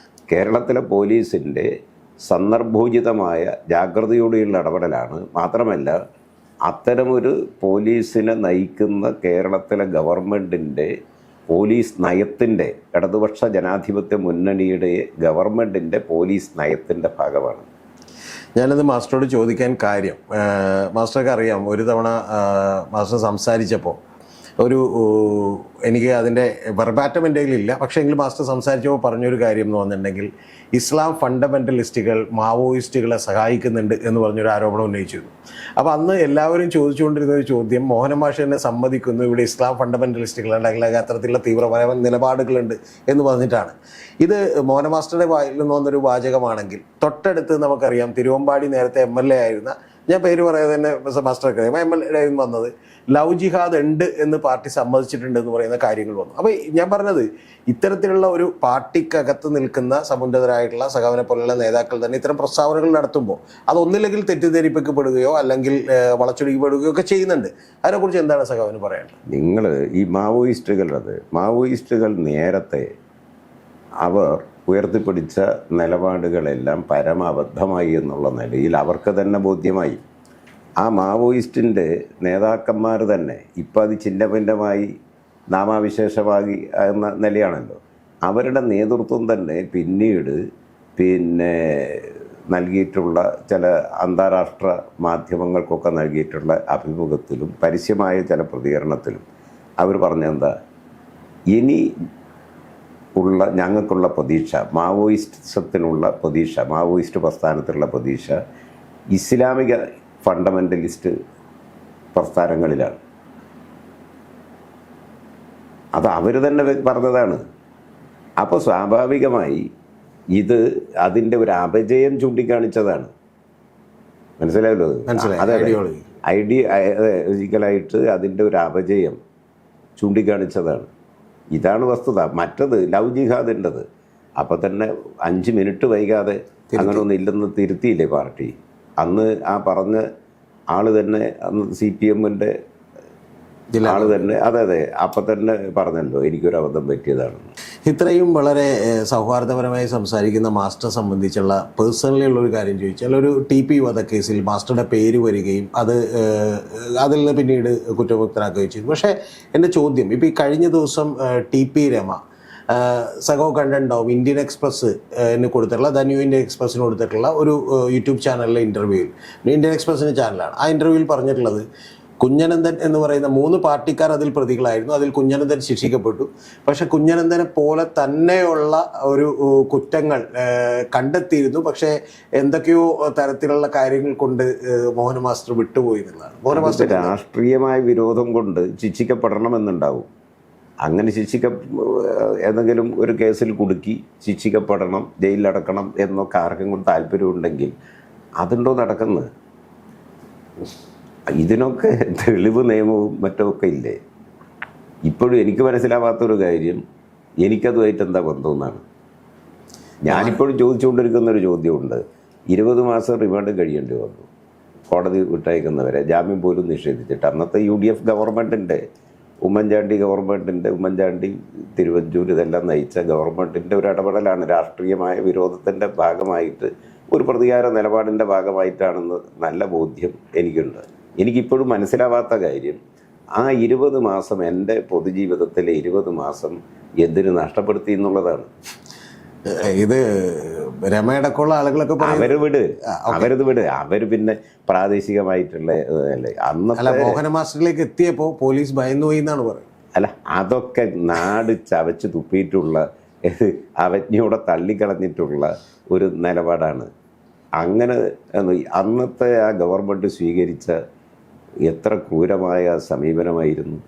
S2: കേരളത്തിലെ പോലീസിൻ്റെ സന്ദർഭോചിതമായ ജാഗ്രതയോടെയുള്ള ഇടപെടലാണ്. മാത്രമല്ല, അത്തരമൊരു പോലീസിനെ നയിക്കുന്ന കേരളത്തിലെ ഗവൺമെൻറ്റിൻ്റെ പോലീസ് നയത്തിൻ്റെ, ഇടതുപക്ഷ ജനാധിപത്യ മുന്നണിയുടെ ഗവൺമെൻറ്റിൻ്റെ പോലീസ് നയത്തിൻ്റെ ഭാഗമാണ്.
S1: ഞാനത് മാസ്റ്ററോട് ചോദിക്കാൻ കാര്യം, മാസ്റ്റർക്ക് അറിയാം, ഒരു തവണ മാസ്റ്റർ സംസാരിച്ചപ്പോൾ എനിക്ക് അതിൻ്റെ വെർബാറ്റം എൻ്റെ കയ്യിലില്ല, പക്ഷേ എങ്കിലും മാസ്റ്റർ സംസാരിച്ചപ്പോൾ പറഞ്ഞൊരു കാര്യം എന്ന് പറഞ്ഞിട്ടുണ്ടെങ്കിൽ ഇസ്ലാം ഫണ്ടമെൻ്റലിസ്റ്റുകൾ മാവോയിസ്റ്റുകളെ സഹായിക്കുന്നുണ്ട് എന്ന് പറഞ്ഞൊരു ആരോപണം ഉന്നയിച്ചിരുന്നു. അപ്പോൾ അന്ന് എല്ലാവരും ചോദിച്ചുകൊണ്ടിരുന്ന ഒരു ചോദ്യം, മോഹനൻ മാഷ് തന്നെ സമ്മതിക്കുന്നു ഇവിടെ ഇസ്ലാം ഫണ്ടമെൻ്റലിസ്റ്റുകളുണ്ട്, അല്ലെങ്കിൽ അത്തരത്തിലുള്ള തീവ്രപരമായ നിലപാടുകളുണ്ട് എന്ന് പറഞ്ഞിട്ടാണ്. ഇത് മോഹനൻ മാസ്റ്ററുടെ വായിൽ നിന്ന് വന്നൊരു വാചകമാണെങ്കിൽ തൊട്ടടുത്ത് നമുക്കറിയാം തിരുവമ്പാടി നേരത്തെ MLA ആയിരുന്ന, ഞാൻ പേര് പറയാതെ തന്നെ മാസ്റ്റർക്ക് അറിയാം, MLA വന്നത് ലവ് ജിഹാദ് ഉണ്ട് എന്ന് പാർട്ടി സമ്മതിച്ചിട്ടുണ്ട് എന്ന് പറയുന്ന കാര്യങ്ങൾ വന്നു. അപ്പോൾ ഞാൻ പറഞ്ഞത്, ഇത്തരത്തിലുള്ള ഒരു പാർട്ടിക്കകത്ത് നിൽക്കുന്ന സമുന്നതരായിട്ടുള്ള സഖാവിനെ പോലുള്ള നേതാക്കൾ തന്നെ ഇത്തരം പ്രസ്താവനകൾ നടത്തുമ്പോൾ അതൊന്നില്ലെങ്കിൽ തെറ്റിദ്ധരിപ്പിക്കപ്പെടുകയോ അല്ലെങ്കിൽ വളച്ചൊടിക്കപ്പെടുകയോ ഒക്കെ ചെയ്യുന്നുണ്ട്. അതിനെക്കുറിച്ച് എന്താണ് സഖാവിന് പറയാനുള്ളത്?
S2: നിങ്ങൾ ഈ മാവോയിസ്റ്റുകൾ നേരത്തെ അവർ ഉയർത്തിപ്പിടിച്ച നിലപാടുകളെല്ലാം പരമാബദ്ധമായി എന്നുള്ള നിലയിൽ അവർക്ക് തന്നെ ബോധ്യമായി. ആ മാവോയിസ്റ്റിൻ്റെ നേതാക്കന്മാർ തന്നെ ഇപ്പം അത് ചിഹ്നഭിന്നമായി നാമാവിശേഷമാകി എന്ന നിലയാണല്ലോ. അവരുടെ നേതൃത്വം തന്നെ പിന്നീട് നൽകിയിട്ടുള്ള ചില അന്താരാഷ്ട്ര മാധ്യമങ്ങൾക്കൊക്കെ നൽകിയിട്ടുള്ള അഭിമുഖത്തിലും പരസ്യമായ ചില പ്രതികരണത്തിലും അവർ പറഞ്ഞെന്താ, ഇനി ഉള്ള ഞങ്ങൾക്കുള്ള പ്രതീക്ഷ, മാവോയിസത്തിനുള്ള പ്രതീക്ഷ, മാവോയിസ്റ്റ് പ്രസ്ഥാനത്തിലുള്ള പ്രതീക്ഷ ഇസ്ലാമിക ഫണ്ടമെൻ്റലിസ്റ്റ് പ്രസ്ഥാനങ്ങളിലാണ്. അത് അവർ തന്നെ പറഞ്ഞതാണ്. അപ്പോൾ സ്വാഭാവികമായി ഇത് അതിൻ്റെ ഒരു അപജയം ചൂണ്ടിക്കാണിച്ചതാണ്. മനസ്സിലായല്ലോ? അതെ, ഐഡിയോളജിക്കലായിട്ട് അതിൻ്റെ ഒരു അപജയം ചൂണ്ടിക്കാണിച്ചതാണ്. ഇതാണ് വസ്തുത. മറ്റത് ലവ് ജിഹാദിൻ്റെത് അപ്പം തന്നെ 5 മിനിറ്റ് വൈകാതെ അങ്ങനെ ഒന്നും ഇല്ലെന്ന് തിരുത്തിയില്ലേ പാർട്ടി? അന്ന് ആ പറഞ്ഞ ആള് തന്നെ, അന്ന് CPM-ൻ്റെ ആള് തന്നെ, അതെ അപ്പം തന്നെ പറഞ്ഞല്ലോ എനിക്കൊരു അബദ്ധം പറ്റിയതാണ്.
S1: ഇത്രയും വളരെ സൗഹാർദ്ദപരമായി സംസാരിക്കുന്ന മാസ്റ്റർ സംബന്ധിച്ചുള്ള പേഴ്സണലി ഉള്ളൊരു കാര്യം ചോദിച്ചാൽ, ഒരു TP വധക്കേസിൽ മാസ്റ്ററുടെ പേര് വരികയും അതിൽ നിന്ന് പിന്നീട് കുറ്റമുക്തരാക്കുകയും ചെയ്തു. പക്ഷേ എൻ്റെ ചോദ്യം, ഇപ്പോൾ ഈ കഴിഞ്ഞ ദിവസം TP രമ സഖോ കണ്ടുണ്ടാവും ഇന്ത്യൻ എക്സ്പ്രസ് കൊടുത്തിട്ടുള്ള, ദ ന്യൂ ഇന്ത്യൻ എക്സ്പ്രസ്സിന് കൊടുത്തിട്ടുള്ള ഒരു യൂട്യൂബ് ചാനലിലെ ഇൻ്റർവ്യൂവിൽ, ഇന്ത്യൻ എക്സ്പ്രസ്സിൻ്റെ ചാനലാണ്, ആ ഇൻ്റർവ്യൂവിൽ പറഞ്ഞിട്ടുള്ളത് കുഞ്ഞനന്ദൻ എന്ന് പറയുന്ന 3 പാർട്ടിക്കാർ അതിൽ പ്രതികളായിരുന്നു. അതിൽ കുഞ്ഞനന്ദൻ ശിക്ഷിക്കപ്പെട്ടു. പക്ഷെ കുഞ്ഞനന്ദനെ പോലെ തന്നെയുള്ള ഒരു കുറ്റങ്ങൾ കണ്ടെത്തിയിരുന്നു. പക്ഷേ എന്തൊക്കെയോ തരത്തിലുള്ള കാര്യങ്ങൾ കൊണ്ട് മോഹൻ മാസ്റ്റർ വിട്ടുപോയി എന്നുള്ളതാണ്. മോഹൻ മാസ്റ്റർ
S2: രാഷ്ട്രീയമായ വിരോധം കൊണ്ട് ശിക്ഷിക്കപ്പെടണമെന്നുണ്ടാവും. അങ്ങനെ ഏതെങ്കിലും ഒരു കേസിൽ കുടുക്കി ശിക്ഷിക്കപ്പെടണം, ജയിലിലടക്കണം എന്നൊക്കെ ആർക്കെങ്കിലും താല്പര്യമുണ്ടെങ്കിൽ അതുണ്ടോ നടക്കുന്നത്? ഇതിനൊക്കെ തെളിവ് നിയമവും മറ്റൊക്കെ ഇല്ലേ? ഇപ്പോഴും എനിക്ക് മനസ്സിലാവാത്തൊരു കാര്യം, എനിക്കതുമായിട്ട് എന്താ ബന്ധമെന്നാണ് ഞാനിപ്പോഴും ചോദിച്ചുകൊണ്ടിരിക്കുന്നൊരു ചോദ്യമുണ്ട്. 20 മാസം റിമാൻഡ് കഴിയേണ്ടി വന്നു കോടതി വിട്ടയക്കുന്നവരെ, ജാമ്യം പോലും നിഷേധിച്ചിട്ട്. അന്നത്തെ UDF ഗവൺമെൻറ്റിൻ്റെ, ഉമ്മൻചാണ്ടി തിരുവഞ്ചൂർ ഇതെല്ലാം നയിച്ച ഗവൺമെൻറ്റിൻ്റെ ഒരു ഇടപെടലാണ്. രാഷ്ട്രീയമായ വിരോധത്തിൻ്റെ ഭാഗമായിട്ട്, ഒരു പ്രതികാര നിലപാടിൻ്റെ ഭാഗമായിട്ടാണെന്ന് നല്ല ബോധ്യം എനിക്കുണ്ട്. എനിക്കിപ്പോഴും മനസ്സിലാവാത്ത കാര്യം, ആ 20 മാസം എൻ്റെ പൊതുജീവിതത്തിലെ 20 മാസം എന്തിനു നഷ്ടപ്പെടുത്തി എന്നുള്ളതാണ്.
S1: ഇത് രമയടക്കമുള്ള ആളുകളൊക്കെ
S2: അവരത് വിട്. അവര് പിന്നെ പ്രാദേശികമായിട്ടുള്ള
S1: അന്നത്തെ മോഹന മാസ്റ്ററിലേക്ക് എത്തിയപ്പോൾ പോലീസ് ഭയന്നു പോയി എന്നാണ് പറയുന്നത്.
S2: അല്ല, അതൊക്കെ നാട് ചവച്ച് തുപ്പിയിട്ടുള്ള, അവജ്ഞയോടെ തള്ളിക്കളഞ്ഞിട്ടുള്ള ഒരു നിലപാടാണ്. അങ്ങനെ അന്നത്തെ ആ ഗവൺമെൻറ് സ്വീകരിച്ച എത്ര ക്രൂരമായ സമീപനമായിരുന്നു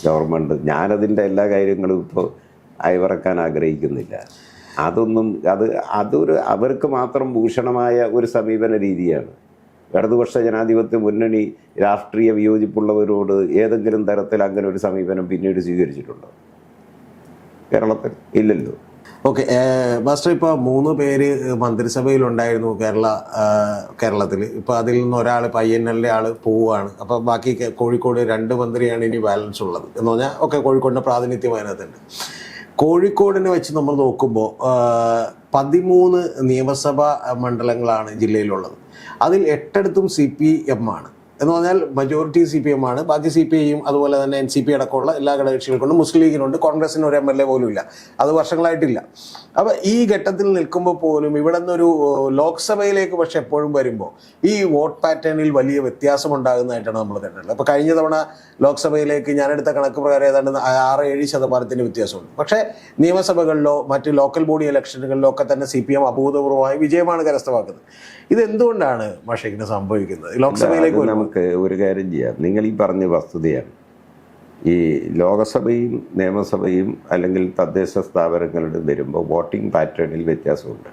S2: ഗവൺമെൻറ്. ഞാനതിൻ്റെ എല്ലാ കാര്യങ്ങളും ഇപ്പോൾ അയവിറക്കാൻ ആഗ്രഹിക്കുന്നില്ല. അതൊരു അവർക്ക് മാത്രം ഭൂഷണമായ ഒരു സമീപന രീതിയാണ്. ഇടതുപക്ഷ ജനാധിപത്യ മുന്നണി രാഷ്ട്രീയ വിയോജിപ്പുള്ളവരോട് ഏതെങ്കിലും തരത്തിൽ അങ്ങനെ ഒരു സമീപനം പിന്നീട് സ്വീകരിച്ചിട്ടുണ്ടോ? കേരളത്തിൽ ഇല്ലല്ലോ.
S1: ഓക്കെ, മാസ്റ്റർ, ഇപ്പോൾ 3 പേര് മന്ത്രിസഭയിലുണ്ടായിരുന്നു കേരളത്തിൽ. ഇപ്പോൾ അതിൽ നിന്ന് ഒരാൾ പയ്യന്നലിൻ്റെ ആൾ പോവുകയാണ്. അപ്പോൾ ബാക്കി കോഴിക്കോട് 2 മന്ത്രിയാണ് ഇനി ബാലൻസ് ഉള്ളത് എന്ന് പറഞ്ഞാൽ ഒക്കെ കോഴിക്കോടിൻ്റെ പ്രാതിനിധ്യം അതിനകത്തുണ്ട്. കോഴിക്കോടിനെ വെച്ച് നമ്മൾ നോക്കുമ്പോൾ 13 നിയമസഭാ മണ്ഡലങ്ങളാണ് ജില്ലയിലുള്ളത്. അതിൽ 8 CPM ആണ്. എന്ന് പറഞ്ഞാൽ മജോറിറ്റി CPM ആണ്. ബാക്കി CPIയും അതുപോലെ തന്നെ NCP അടക്കമുള്ള എല്ലാ ഘടകകക്ഷികൾക്കുണ്ട്. മുസ്ലിം ലീഗിനുണ്ട്. കോൺഗ്രസിന് ഒരു MLA പോലും ഇല്ല. അത് വർഷങ്ങളായിട്ടില്ല. അപ്പോൾ ഈ ഘട്ടത്തിൽ നിൽക്കുമ്പോൾ പോലും ഇവിടെ നിന്നൊരു ലോക്സഭയിലേക്ക് പക്ഷെ എപ്പോഴും വരുമ്പോൾ ഈ വോട്ട് പാറ്റേണിൽ വലിയ വ്യത്യാസം ഉണ്ടാകുന്നതായിട്ടാണ് നമ്മൾ കണ്ടിട്ടുള്ളത്. അപ്പോൾ കഴിഞ്ഞ തവണ ലോക്സഭയിലേക്ക് ഞാനെടുത്ത കണക്ക് പ്രകാരം ഏതാണ്ട് 6-7% വ്യത്യാസമുണ്ട്. പക്ഷേ നിയമസഭകളിലോ മറ്റ് ലോക്കൽ ബോഡി ഇലക്ഷനുകളിലോ ഒക്കെ തന്നെ CPM അഭൂതപൂർവമായ വിജയമാണ് കരസ്ഥമാക്കുന്നത്. ഇതെന്തുകൊണ്ടാണ് മാഷേക്കിന് സംഭവിക്കുന്നത്? ലോക്സഭയിലേക്ക്
S2: നമുക്ക് ഒരു കാര്യം ചെയ്യാം. നിങ്ങൾ ഈ പറഞ്ഞ വസ്തുതയാണ്. ഈ ലോകസഭയും നിയമസഭയും അല്ലെങ്കിൽ തദ്ദേശ സ്ഥാപനങ്ങളുടെ വരുമ്പോൾ വോട്ടിംഗ് പാറ്റേണിൽ വ്യത്യാസമുണ്ട്.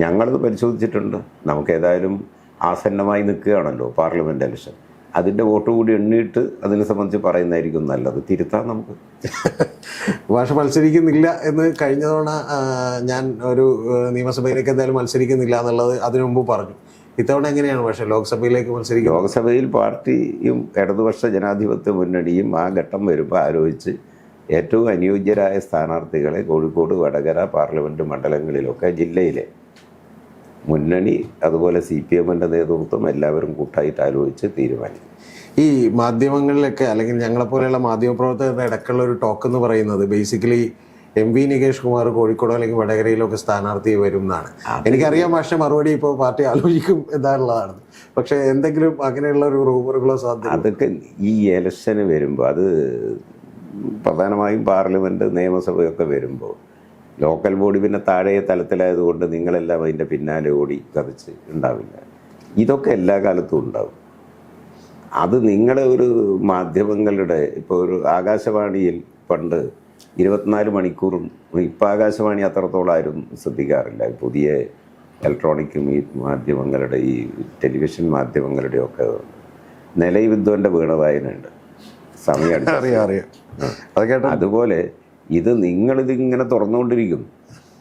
S2: ഞങ്ങളത് പരിശോധിച്ചിട്ടുണ്ട്. നമുക്ക് ഏതായാലും ആസന്നമായി നിൽക്കുകയാണല്ലോ പാർലമെൻറ്റ് ഇലക്ഷൻ. അതിൻ്റെ വോട്ട് കൂടി എണ്ണിയിട്ട് അതിനെ സംബന്ധിച്ച് പറയുന്നതായിരിക്കും നല്ലത്. തിരുത്താൻ നമുക്ക്.
S1: ഭാഷ മത്സരിക്കുന്നില്ല എന്ന് കഴിഞ്ഞ തവണ ഞാൻ ഒരു നിയമസഭയിലേക്ക് എന്തായാലും മത്സരിക്കുന്നില്ല എന്നുള്ളത് അതിനു മുമ്പ് പറഞ്ഞു. ഇത്തവണ എങ്ങനെയാണ് പക്ഷേ ലോക്സഭയിലേക്ക് മത്സരിക്കുന്നത്?
S2: ലോക്സഭയിൽ പാർട്ടിയും ഇടതുപക്ഷ ജനാധിപത്യ മുന്നണിയും ആ ഘട്ടം വരുമ്പോൾ ആലോചിച്ച് ഏറ്റവും അനുയോജ്യരായ സ്ഥാനാർത്ഥികളെ കോഴിക്കോട്, വടകര പാർലമെൻറ്റ് മണ്ഡലങ്ങളിലൊക്കെ ജില്ലയിലെ മുന്നണി അതുപോലെ CPMൻ്റെ നേതൃത്വം എല്ലാവരും കൂട്ടായിട്ട് ആലോചിച്ച് തീരുമാനിക്കും.
S1: ഈ മാധ്യമങ്ങളിലൊക്കെ അല്ലെങ്കിൽ ഞങ്ങളെപ്പോലെയുള്ള മാധ്യമപ്രവർത്തകരുടെ ഇടയ്ക്കുള്ള ഒരു ടോക്ക് എന്ന് പറയുന്നത് ബേസിക്കലി MV നികേഷ് കുമാർ കോഴിക്കോടോ അല്ലെങ്കിൽ വടകരയിലൊക്കെ സ്ഥാനാർത്ഥി വരും എന്നാണ്. എനിക്കറിയാം പക്ഷേ മറുപടി ഇപ്പോൾ പാർട്ടി ആലോചിക്കും എന്താണുള്ളതാണ്. പക്ഷേ എന്തെങ്കിലും അങ്ങനെയുള്ള ഒരു റൂമറുകളോ സാധ്യത?
S2: അതൊക്കെ ഈ ഇലക്ഷന് വരുമ്പോൾ, അത് പ്രധാനമായും പാർലമെൻറ്റ് നിയമസഭയൊക്കെ വരുമ്പോൾ ലോക്കൽ ബോഡി പിന്നെ താഴെ തലത്തിലായതുകൊണ്ട് നിങ്ങളെല്ലാം അതിൻ്റെ പിന്നാലെ ഓടി കതിച്ച് ഉണ്ടാവില്ല. ഇതൊക്കെ എല്ലാ കാലത്തും ഉണ്ടാവും. അത് നിങ്ങളെ ഒരു മാധ്യമങ്ങളുടെ ഇപ്പോൾ ഒരു ആകാശവാണിയിൽ പണ്ട് 24 മണിക്കൂറും, ഇപ്പം ആകാശവാണി അത്രത്തോളം ആരും ശ്രദ്ധിക്കാറില്ല. പുതിയ ഇലക്ട്രോണിക് മാധ്യമങ്ങളുടെ ഈ ടെലിവിഷൻ മാധ്യമങ്ങളുടെയൊക്കെ നിലവിദ്വൻ്റെ വീണവായനുണ്ട്, സമയം. അതുപോലെ ഇത് നിങ്ങളിതിങ്ങനെ തുറന്നുകൊണ്ടിരിക്കും.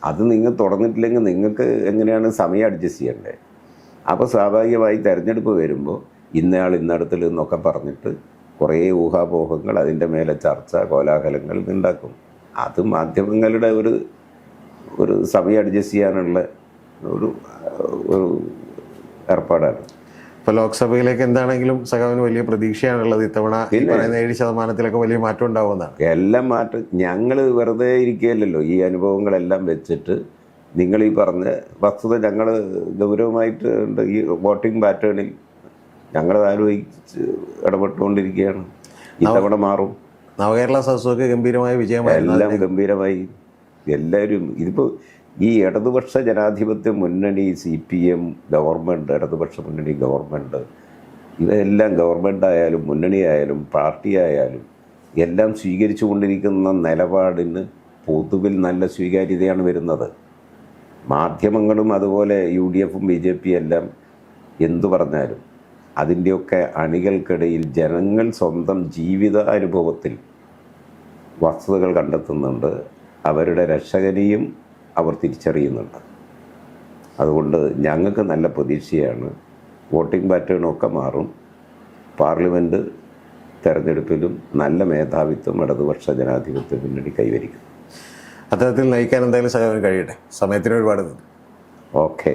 S2: അത് നിങ്ങൾ തുറന്നിട്ടില്ലെങ്കിൽ നിങ്ങൾക്ക് എങ്ങനെയാണ് സമയം അഡ്ജസ്റ്റ് ചെയ്യേണ്ടത്? അപ്പോൾ സ്വാഭാവികമായി തിരഞ്ഞെടുപ്പ് വരുമ്പോൾ ഇന്നയാൾ ഇന്നടത്തിൽ നിന്നൊക്കെ പറഞ്ഞിട്ട് കുറേ ഊഹാപോഹങ്ങൾ, അതിൻ്റെ മേലെ ചർച്ച, കോലാഹലങ്ങൾ ഉണ്ടാക്കും. അത് മാധ്യമങ്ങളുടെ ഒരു സമയം അഡ്ജസ്റ്റ് ചെയ്യാനുള്ള ഒരു ഏർപ്പാടാണ്.
S1: ഇപ്പോൾ ലോക്സഭയിലേക്ക് എന്താണെങ്കിലും സഖാവിന് വലിയ പ്രതീക്ഷയാണുള്ളത്. ഇത്തവണ ഈ പറയുന്ന 7% വലിയ മാറ്റം ഉണ്ടാവുമെന്നാണ്.
S2: എല്ലാം മാറ്റം. ഞങ്ങൾ വെറുതെ ഇരിക്കുകയല്ലല്ലോ. ഈ അനുഭവങ്ങളെല്ലാം വെച്ചിട്ട് നിങ്ങൾ ഈ പറഞ്ഞ വസ്തുത ഞങ്ങൾ ഗൗരവമായിട്ട് ഈ വോട്ടിംഗ് പാറ്റേണിൽ ഞങ്ങൾ ആലോചിച്ച് ഇടപെട്ടുകൊണ്ടിരിക്കുകയാണ്. ഇത്തവണ മാറും.
S1: നവകേരള സദസ്സൊക്കെ ഗംഭീരമായ വിജയമായി,
S2: എല്ലാം ഗംഭീരമായി. എല്ലാവരും ഇതിപ്പോൾ ഈ ഇടതുപക്ഷ ജനാധിപത്യ മുന്നണി, CPM ഗവൺമെൻറ്, ഇടതുപക്ഷ മുന്നണി ഗവൺമെൻറ്, ഇവയെല്ലാം ഗവൺമെൻറ് ആയാലും മുന്നണി ആയാലും പാർട്ടി ആയാലും എല്ലാം സ്വീകരിച്ചു കൊണ്ടിരിക്കുന്ന നിലപാടിന് പൊതുവിൽ നല്ല സ്വീകാര്യതയാണ് വരുന്നത്. മാധ്യമങ്ങളും അതുപോലെ UDFും BJP എല്ലാം എന്തു പറഞ്ഞാലും അതിൻ്റെയൊക്കെ അണികൾക്കിടയിൽ ജനങ്ങൾ സ്വന്തം ജീവിത അനുഭവത്തിൽ വസ്തുതകൾ കണ്ടെത്തുന്നുണ്ട്. അവരുടെ രക്ഷകനെയും അവർ തിരിച്ചറിയുന്നുണ്ട്. അതുകൊണ്ട് ഞങ്ങൾക്ക് നല്ല പ്രതീക്ഷയാണ്. വോട്ടിംഗ് പാറ്റേണൊക്കെ മാറും. പാർലമെൻറ്റ് തെരഞ്ഞെടുപ്പിലും നല്ല മേധാവിത്വം ഇടതുപക്ഷ ജനാധിപത്യ മുന്നണി കൈവരിക്കും.
S1: അത്തരത്തിൽ നയിക്കാൻ എന്തായാലും സഖാവിന് കഴിയട്ടെ. സമയത്തിന് ഒരുപാട് നന്ദി.
S2: ഓക്കെ.